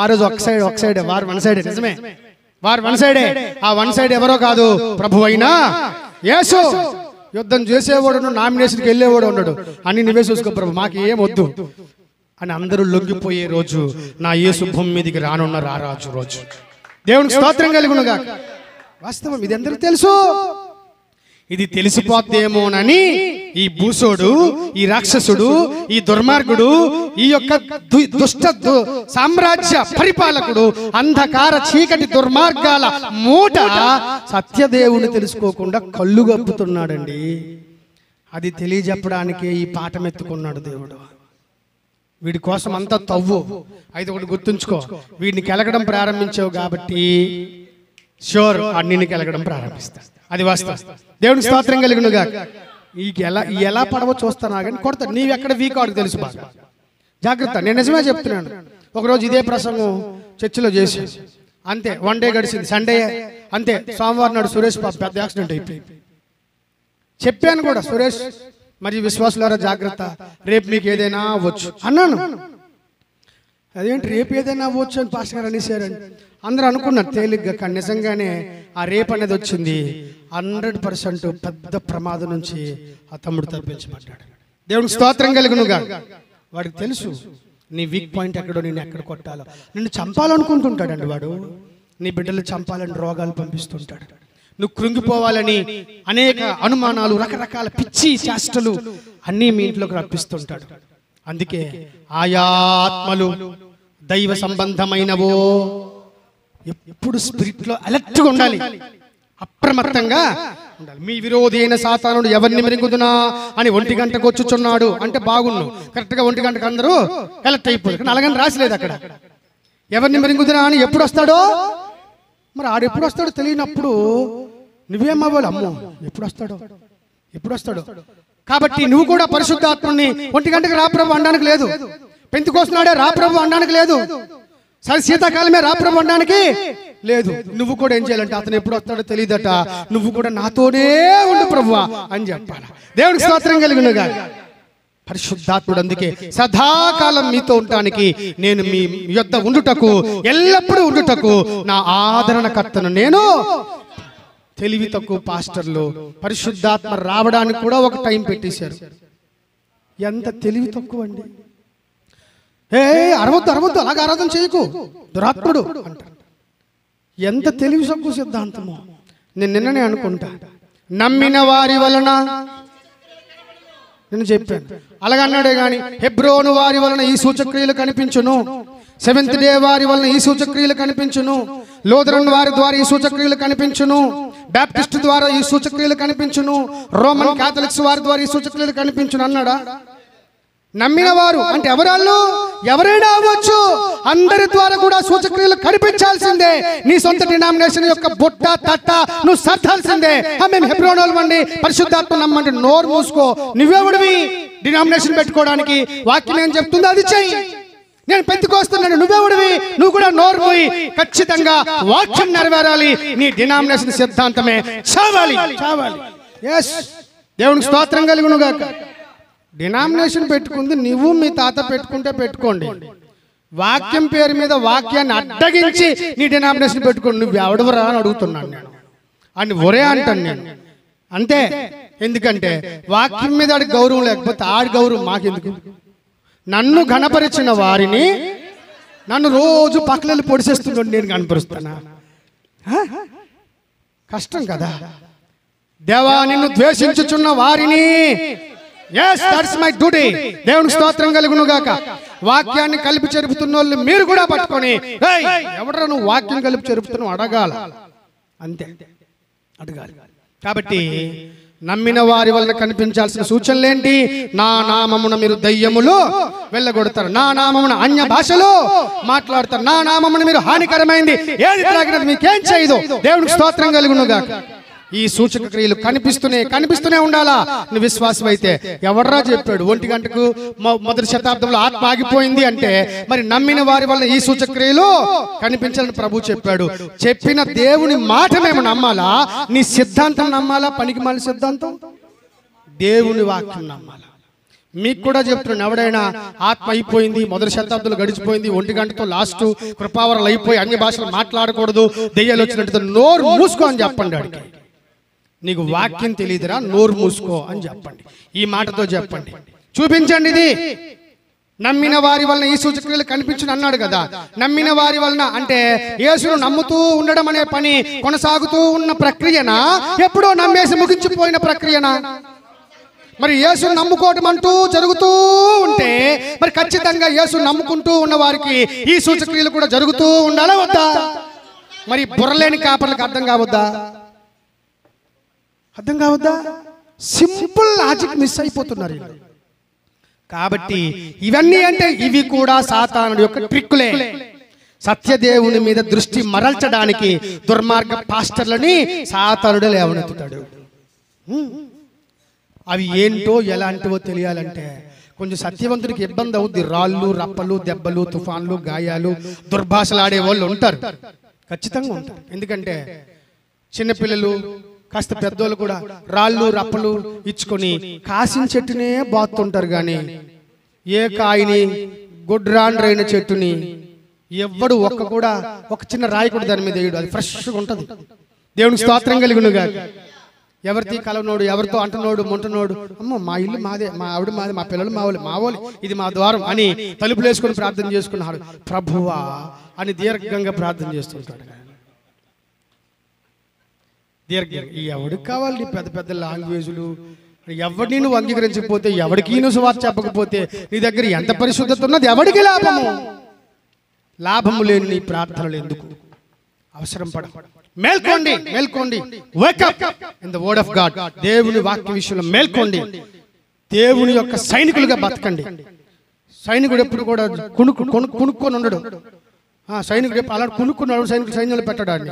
ఆ రోజు ఒక సైడ్ వార్ వన్ సైడ్. నిజమే, వార్ వన్ సైడే. ఆ వన్ సైడ్ ఎవరో కాదు, ప్రభు అయినా యేసు. యుద్ధం చేసేవాడు, నామినేషన్కి వెళ్ళేవాడు ఉన్నాడు. అన్ని నువ్వే చూసుకో ప్రభు, మాకు ఏం వద్దు అని అందరూ లొంగిపోయే రోజు నా యేసు భూమి మీదకి రానున్న రారాజు రోజు. దేవునికి స్తోత్రం కలుగునుగా. వాస్తవం ఇది అందరూ తెలుసు. ఇది తెలిసిపోద్దేమోనని ఈ భూసోడు, ఈ రాక్షసుడు, ఈ దుర్మార్గుడు, ఈ యొక్క దుష్ట సామ్రాజ్య పరిపాలకుడు, అంధకార చీకటి దుర్మార్గాల మూట సత్యదేవుని తెలుసుకోకుండా కళ్ళు గప్పుతున్నాడండి. అది తెలియజెప్పడానికే ఈ పాఠం ఎత్తుకున్నాడు దేవుడు. వీడి కోసం అంతా తవ్వు. అయితే ఒకటి గుర్తుంచుకో, వీడిని కెలగడం ప్రారంభించావు కాబట్టి షూర్ అన్నిని కెలగడం ప్రారంభిస్తాడు. అది వాస్తవం. దేవునికి స్తోత్రం కలుగునుగా. ఎలా పడవో చూస్తానా కానీ కొడతాడు. నీవు ఎక్కడ వీక్ ఆడికి తెలుసు బాగా, జాగ్రత్త. నేను నిజమే చెప్తున్నాను. ఒకరోజు ఇదే ప్రసంగం చర్చిలో చేసి అంతే, వన్ డే గడిచింది, సండే అంతే. సోమవారం నాడు సురేష్ బాబు పెద్ద యాక్సిడెంట్ అయిపోయింది. చెప్పాను కూడా, సురేష్ మరి విశ్వాసులారా జాగ్రత్త, రేపు మీకు ఏదైనా అవ్వచ్చు అన్నాను. అదేంటి రేపు ఏదైనా అవ్వచ్చు అని పాస్టర్ గారు అనేసారండి. అందరూ అనుకున్నారు తేలిగ్గా, కానీ నిజంగానే ఆ రేపు అనేది వచ్చింది. 100% పెద్ద ప్రమాదం నుంచి ఆ తమ్ముడు తప్పించబడ్డాడు. దేవునికి స్తోత్రం కలుగునుగా. వాడికి తెలుసు నీ వీక్ పాయింట్ ఎక్కడో, నేను ఎక్కడ కొట్టాలో. నిన్ను చంపాలనుకుంటుంటాడండి వాడు. నీ బిడ్డలు చంపాలని రోగాలు పంపిస్తుంటాడు. నువ్వు కృంగిపోవాలని అనేక అనుమానాలు, రకరకాల పిచ్చి చేష్టలు అన్నీ మీ ఇంట్లోకి రప్పిస్తుంటాడు. అందుకే ఆయా ఆత్మలు దైవ సంబంధమైనవో ఎప్పుడు స్పిరిట్లో అలర్ట్గా ఉండాలి, అప్రమత్తంగా ఉండాలి. మీ విరోధి అయిన సాతానుడు ఎవరిని మిరింగుదునా అని 1 గంటకు వచ్చుచున్నాడు అంటే బాగున్నావు. కరెక్ట్గా 1 గంటకు అందరూ అలర్ట్ అయిపోతుంది. కానీ అలాగని రాసిలేదు అక్కడ. ఎవరిని మిరింగుదునా అని ఎప్పుడు వస్తాడో, మరి ఆడు ఎప్పుడు వస్తాడో తెలియనప్పుడు నువ్వేమవ్వాలి, అమ్మో ఎప్పుడు వస్తాడో. కాబట్టి నువ్వు కూడా పరిశుద్ధాత్మని 1 గంటకు రాప్రభు అనడానికి లేదు. పెంతెకోస్తు రాప్రభు అనడానికి లేదు. సరే శీతాకాలమే రాప్రభు అనడానికి లేదు. నువ్వు కూడా ఏం చేయాలంటే అతను ఎప్పుడు వస్తాడో తెలియదట, నువ్వు కూడా నాతోనే ఉండు ప్రభువా అని చెప్పాలి. దేవునికి స్తోత్రం కలుగునుగా. పరిశుద్ధాత్ముడు అందుకే సదాకాలం మీతో ఉండటానికి, నేను మీ యొద్ద ఉండుటకు, ఎల్లప్పుడూ ఉండుటకు నా ఆదరణకర్తను నేను. తెలివి తక్కువ పాస్టర్లు పరిశుద్ధాత్మ రావడానికి కూడా ఒక టైం పెట్టేశారు. ఎంత తెలివి తక్కువ అండి. అరవద్దు అలాగ ఆరాధన చేయకు, దురాత్ముడు అంటారు. ఎంత తెలివి తక్కువ సిద్ధాంతమో. నేను నిన్ననే అనుకుంటా, నమ్మిన వారి వలన, నేను చెప్పాను అలాగన్నాడే కానీ, హెబ్రోను వారి వలన ఈ సూచక్రియలు కనిపించును, సెవెంత్ డే వారి వలన ఈ సూచక్రియలు కనిపించును, లోదరన్ వారి ద్వారా ఈ సూచక్రియలు కనిపించును, బ్యాప్టిస్ట్ ద్వారా ఈ సూచక్రియలు కనిపించును, రోమన్ కాథలిక్స్ వారి ద్వారా ఈ సూచక్రియలు కనిపించును అన్నాడా? నమ్మిన వారు అంటే ఎవరాళ్ళు? ఎవరైనా అవ్వచ్చు. అందరి ద్వారా కూడా సూచక్రియలు కనిపించాల్సిందే. నీ సొంత డినామినేషన్ యొక్క బుట్ట తట్ట నువ్వు సర్దాల్సిందే. మేము హెబ్రోనోలు అండి, పరిశుద్ధాత్మ నమ్మండి. నోరు మూసుకో. నువ్వెవడివి డినామినేషన్ పెట్టుకోవడానికి? వాక్యం ఏం చెప్తుందో అది చెయ్యి. నేను పెంతెకోస్తున్నాను, నువ్వెవడివి? నువ్వు కూడా నోరు పోయి. ఖచ్చితంగా వాక్యం నెరవేరాలి. నీ డినామినేషన్ సిద్ధాంతమే చావాలి. ఎస్, దేవునికి స్తోత్రం కలుగునుగాక. డినామినేషన్ పెట్టుకుంది నువ్వు మీ తాత పెట్టుకుంటే పెట్టుకోండి. వాక్యం పేరు మీద వాక్యాన్ని అడ్డగించి నీ డినామినేషన్ పెట్టుకోండి. నువ్వు ఎవడవరా అని అడుగుతున్నాను నేను. అని ఒరే అంటాను నేను. అంతే. ఎందుకంటే వాక్యం మీద ఆడికి గౌరవం లేకపోతే ఆడి గౌరవం మాకెందుకు? నన్ను ఘనపరిచిన వారిని నన్ను రోజు పక్కలెళ్ళి పొడిసేస్తుంటే నేను కనపరుస్తానా? కష్టం కదా. దేవా నిన్ను ద్వేషించుచున్న వారిని, yes, that's my duty. దేవునికి స్తోత్రం కలుగునుగాక. వాక్యాన్ని కలిపి చెరుపుతున్న వాళ్ళు మీరు కూడా పట్టుకొని, ఎవడరా నువ్వు వాక్యం కలిపి చెరుపుతున్నావు అడగాల. అంతే, అడగాలి. కాబట్టి నమ్మిన వారి వల్ల కనిపించాల్సిన సూచనలేంటి? నా నామమున మీరు దయ్యములు వెళ్ళగొడతారు, నా నామమున అన్య భాషలో మాట్లాడతారు, నా నామమున మీరు హానికరమైంది ఏది త్రాగినది మీకేం చేయదు. దేవునికి స్తోత్రం కలుగునుగాక. ఈ సూచక క్రియలు కనిపిస్తూనే ఉండాలా. నువ్వు విశ్వాసం అయితే. ఎవడరా చెప్పాడు 1 గంటకు మొదటి శతాబ్దంలో ఆత్మ ఆగిపోయింది అంటే? మరి నమ్మిన వారి వల్ల ఈ సూచక క్రియలు కనిపించాలని ప్రభు చెప్పాడు. చెప్పిన దేవుని మాట మేము నమ్మాలా? నీ సిద్ధాంతం నమ్మాలా? పనికిమాలిన సిద్ధాంతం? దేవుని వాక్యం నమ్మాలా. మీకు కూడా చెప్తున్నాను, ఎవడైనా ఆత్మ అయిపోయింది, మొదటి శతాబ్దంలో గడిచిపోయింది, 1 గంటతో లాస్ట్ కృపావరాలు అయిపోయి అన్ని భాషలు మాట్లాడకూడదు, దెయ్యాలు వచ్చినట్టు నోరు మూసుకో అని చెప్పండి. వాడికి నీకు వాక్యం తెలియదురా, నోరు మూసుకో అని చెప్పండి. ఈ మాటతో చెప్పండి, చూపించండి. ఇది నమ్మిన వారి వలన ఈ సూచక్రియలు కనిపించును అన్నాడు కదా. నమ్మిన వారి వలన అంటే యేసును నమ్ముతూ ఉండడం అనే పని కొనసాగుతూ ఉన్న ప్రక్రియనా, ఎప్పుడో నమ్మేసి ముగించిపోయిన ప్రక్రియనా? మరి యేసును నమ్ముకోవటం అంటూ జరుగుతూ ఉంటే మరి ఖచ్చితంగా యేసును నమ్ముకుంటూ ఉన్న వారికి ఈ సూచక్రియలు కూడా జరుగుతూ ఉండాలా వద్దా? మరి బుర్రలేని కాపర్లకు అర్థం కావద్దా? సింపుల్ లాజిక్ మిస్ అయిపోతున్నారు. కాబట్టి ఇవన్నీ అంటే ఇవి కూడా సాతానుడి యొక్క ట్రిక్కులే. సత్యదేవుని మీద దృష్టి మరల్చడానికి దుర్మార్గ పాస్టర్లని సాతానుడు లేవనెత్తుతాడు. అవి ఏంటో ఎలాంటివో తెలియాలంటే కొంచెం సత్యవంతుడికి ఇబ్బంది అవుద్ది. రాళ్ళు, రప్పలు, దెబ్బలు, తుఫాన్లు, గాయాలు, దుర్భాషలు ఆడే వాళ్ళు ఉంటారు, ఖచ్చితంగా ఉంటారు. ఎందుకంటే చిన్నపిల్లలు కాస్త పెద్దోళ్ళు కూడా రాళ్ళు రప్పలు ఇచ్చుకొని కాసిన చెట్టునే బాతుంటారు. కానీ ఏ కాయని గొడ్రాండ్రైన చెట్టుని ఎవ్వడు ఒక చిన్న రాయి కూడా దాని మీద వేయడు. అది ఫ్రెష్గా ఉంటుంది. దేవునికి స్తోత్రం కలుగునుగా. ఎవరితో కలవనోడు, ఎవరితో అంటునోడు, ముంటునోడు, అమ్మో మా ఇల్లు మాదే, మా ఆవిడ మాదే, మా పిల్లలు మావోలి, ఇది మా ద్వారం అని తలుపులు వేసుకొని ప్రార్థన చేసుకున్నాడు. ప్రభువా అని దీర్ఘంగా ప్రార్థన చేస్తుంటాడు. ఎవడికి కావాలి పెద్ద పెద్ద లాంగ్వేజ్లు? ఎవరిని నువ్వు అంగీకరించకపోతే, ఎవరికి నువ్వు సువార్త చెప్పకపోతే నీ దగ్గర ఎంత పరిశుద్ధత ఉన్నది? ఎవడికి లాభము లేని నీ ప్రార్థనలు ఎందుకు? అవసరం పడ. మేల్కోండి, wake up in the word of God. దేవుని వాక్య విషయంలో మేల్కోండి. దేవుని యొక్క సైనికులుగా బతకండి. సైనికుడు ఎప్పుడు కూడా కొనుక్కొని ఉండడు. సైనికుడు ఎప్పుడు అలా కొనుక్కున్నాడు. సైన్యంలో పెట్టడాన్ని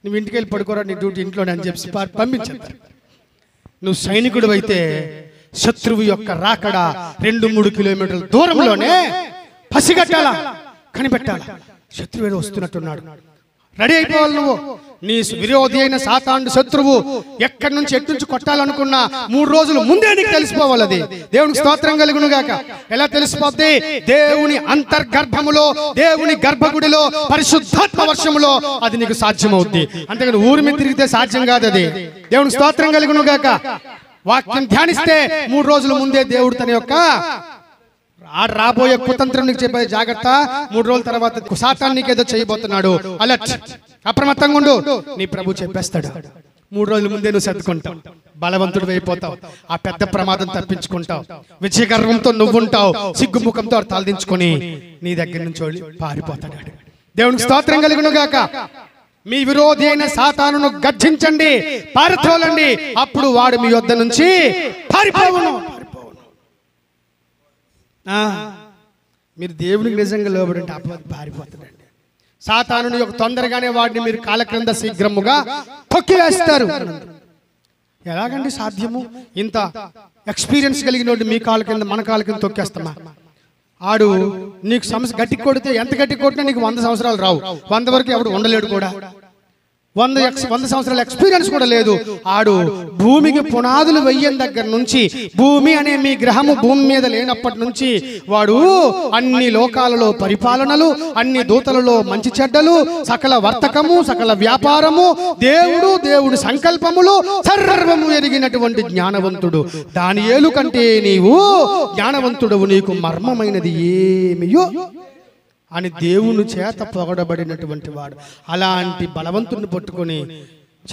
నువ్వు ఇంటికి వెళ్ళి పడుకోరా, నీ డ్యూటీ ఇంట్లోనే అని చెప్పి పంపించేస్తారు. నువ్వు సైనికుడు అయితే శత్రువు యొక్క రాకడ 2-3 కిలోమీటర్ల దూరంలోనే పసిగట్టాలా, కనిపెట్టాలా. శత్రువు ఏదో వస్తున్నట్టున్నాడు, రెడీ అయిపోవాలి. నువ్వు నీ విరోధి అయిన సాతాను శత్రువు ఎక్కడి నుంచి ఎట్నుంచి కొట్టాలనుకున్నా 3 రోజులు ముందే నీకు తెలిసిపోవాలి. అది దేవునికి స్తోత్రం కలుగును గాక. ఎలా తెలిసిపోద్ది? దేవుని అంతర్గర్భములో, దేవుని గర్భగుడిలో, పరిశుద్ధాత్మ వర్షములో అది నీకు సాధ్యమవుద్ది. అంతేగాని ఊరి మీద తిరిగితే సాధ్యం కాదు. అది దేవునికి స్తోత్రం కలుగును గాక. వాక్యం ధ్యానిస్తే 3 రోజుల ముందే దేవుడు తన యొక్క రాబోయే కుతంత్రం నీకు చెప్పే జాగ్రత్త. 3 రోజుల తర్వాత సాతాను నీకేదో చేయబోతున్నాడు, అలర్ట్, అప్రమత్తంగా ఉండు. నీ ప్రభు చెప్పేస్తాడు. 3 రోజుల ముందే నువ్వు సర్దుకుంటావు, బలవంతుడు అయిపోతావు, ఆ పెద్ద ప్రమాదం తప్పించుకుంటావు. విజయగర్వంతో నువ్వుంటావు, సిగ్గుముఖంతో తలదించుకొని నీ దగ్గర నుంచి పారిపోతాడు. దేవునికి స్తోత్రం కలుగును గాక. మీ విరోధి అయిన సాతానును గర్జించండి, పారితోలండి, అప్పుడు వాడు మీ యొద్ద నుంచి పారిపోవును. మీరు దేవునికి నిజంగా లోబడంటే అపవాది పారిపోతాడండి. సాతానుని యొక్క తొందరగానే వాడిని మీరు కాళ్ళ క్రింద శీఘ్రముగా తొక్కివేస్తారు. ఎలాగండి సాధ్యము? ఇంత ఎక్స్పీరియన్స్ కలిగిన మీ కాళ్ళ కింద మన కాళ్ళ కింద తొక్కేస్తామా? ఆడు నీకు సమస్య గట్టి కొడితే ఎంత గట్టి కొట్టినా నీకు 100 సంవత్సరాలు రావు. 100 వరకు ఎవడు ఉండలేడు కూడా. 100 సంవత్సరాల ఎక్స్పీరియన్స్ కూడా లేదు. ఆడు భూమికి పునాదులు వెయ్యని దగ్గర నుంచి, భూమి అనే మీ గ్రహము భూమి మీద లేనప్పటి నుంచి వాడు అన్ని లోకాలలో పరిపాలనలు, అన్ని దూతలలో మంచి చెడ్డలు, సకల వర్తకము, సకల వ్యాపారము, దేవుడు సంకల్పములు సర్వము ఎరిగినటువంటి జ్ఞానవంతుడు. దానియేలు కంటే నీవు జ్ఞానవంతుడవు, నీకు మర్మమైనది ఏమియో అని దేవుని చేత పొగడబడినటువంటి వాడు. అలాంటి బలవంతుడిని పట్టుకొని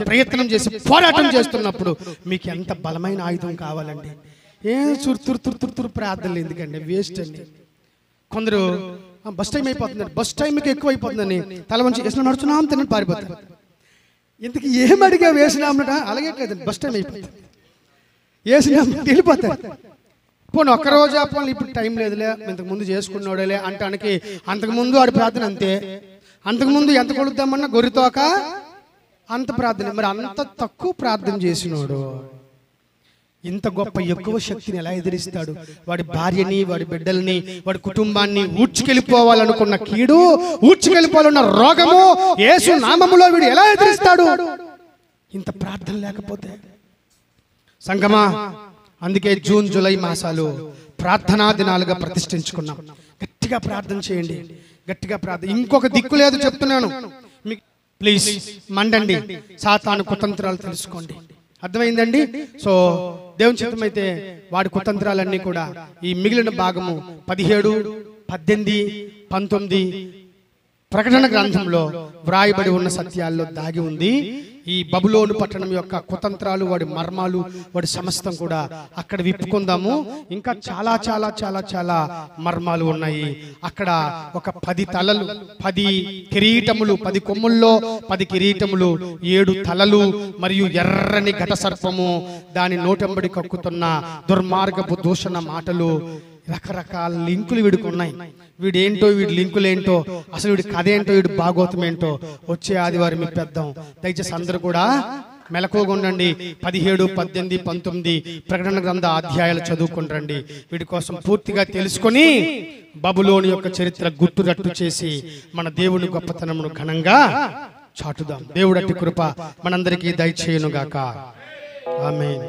ప్రయత్నం చేసి పోరాటం చేస్తున్నప్పుడు మీకు ఎంత బలమైన ఆయుధం కావాలండి? తురు ప్రార్థనలు ఎందుకండి? వేస్ట్ అండి. కొందరు బస్ టైం అయిపోతుందండి, బస్ టైంకి ఎక్కువ అయిపోతుందని తల వంచి వేసిన నడుచున్నాం తిని పారిపోతారు. ఇంతకు ఏం అడిగా వేసినామట? అలాగే లేదండి, బస్ టైం అయిపోతుంది, వేసినా వెళ్ళిపోతారు. పోనీ ఒక్కరోజు పోనీ ఇప్పుడు టైం లేదులే, ఇంతకుముందు చేసుకున్నాడులే అంటానికి అంతకుముందు ఆడి ప్రార్థన అంతే. అంతకుముందు ఎంత కొడుద్దామన్నా గొర్రెతోక అంత ప్రార్థన. మరి అంత తక్కువ ప్రార్థన చేసినోడు ఇంత గొప్ప ఎక్కువ శక్తిని ఎలా ఎదిరిస్తాడు? వాడి భార్యని, వాడి బిడ్డల్ని, వాడి కుటుంబాన్ని ఊడ్చుకెళ్ళిపోవాలనుకున్న కీడు, ఊడ్చుకెళ్ళిపోవాలన్న రోగము యేసు నామములో వీడు ఎలా ఎదిరిస్తాడు? ఇంత ప్రార్థన లేకపోతే. సంగమా, అందుకే జూన్ జూలై మాసాలు ప్రార్థనా దినాలుగా ప్రతిష్ఠించుకున్నాం. గట్టిగా ప్రార్థన చేయండి, గట్టిగా ప్రార్థన. ఇంకొక దిక్కు లేదు చెప్తున్నాను. ప్లీజ్ మండండి, సాతాను కుతంత్రాలు తెలుసుకోండి. అర్థమైందండి? సో దేవుని చిత్తమైతే వాడి కుతంత్రాలన్నీ కూడా ఈ మిగిలిన భాగము 17, 18, 19 ప్రకటన గ్రంథంలో వ్రాయబడి ఉన్న సత్యాల్లో దాగి ఉంది. ఈ బబులోను పట్టణం యొక్క కుతంత్రాలు, వాడి మర్మాలు, వాడి సమస్తం కూడా అక్కడ విప్పుకుందాము. ఇంకా చాలా చాలా చాలా చాలా మర్మాలు ఉన్నాయి అక్కడ. ఒక 10 తలలు, 10 కిరీటములు, 10 కొమ్ముల్లో 10 కిరీటములు, 7 తలలు మరియు ఎర్రని ఘట సర్పము, దాని నోటంబడి కక్కుతున్న దుర్మార్గపు దూషణ మాటలు, రకరకాల లింకులు వీడికి ఉన్నాయి. వీడేంటో, వీడి లింకులు ఏంటో, అసలు వీడి కథ ఏంటో, వీడి భాగవతం ఏంటో వచ్చే ఆదివారం ఇప్పేద్దాం. దయచేసి అందరూ కూడా మెలకువగా ఉండండి. 17, 18, 19 ప్రకటన గ్రంథ అధ్యాయాలు చదువుకుంటండి. వీడి కోసం పూర్తిగా తెలుసుకొని బబులోను యొక్క చరిత్ర గుర్తురట్టు చేసి మన దేవుని గొప్పతనమును ఘనంగా చాటుదాం. దేవుడట్టి కృప మనందరికీ దయచేయునుగాక. ఆమేన్.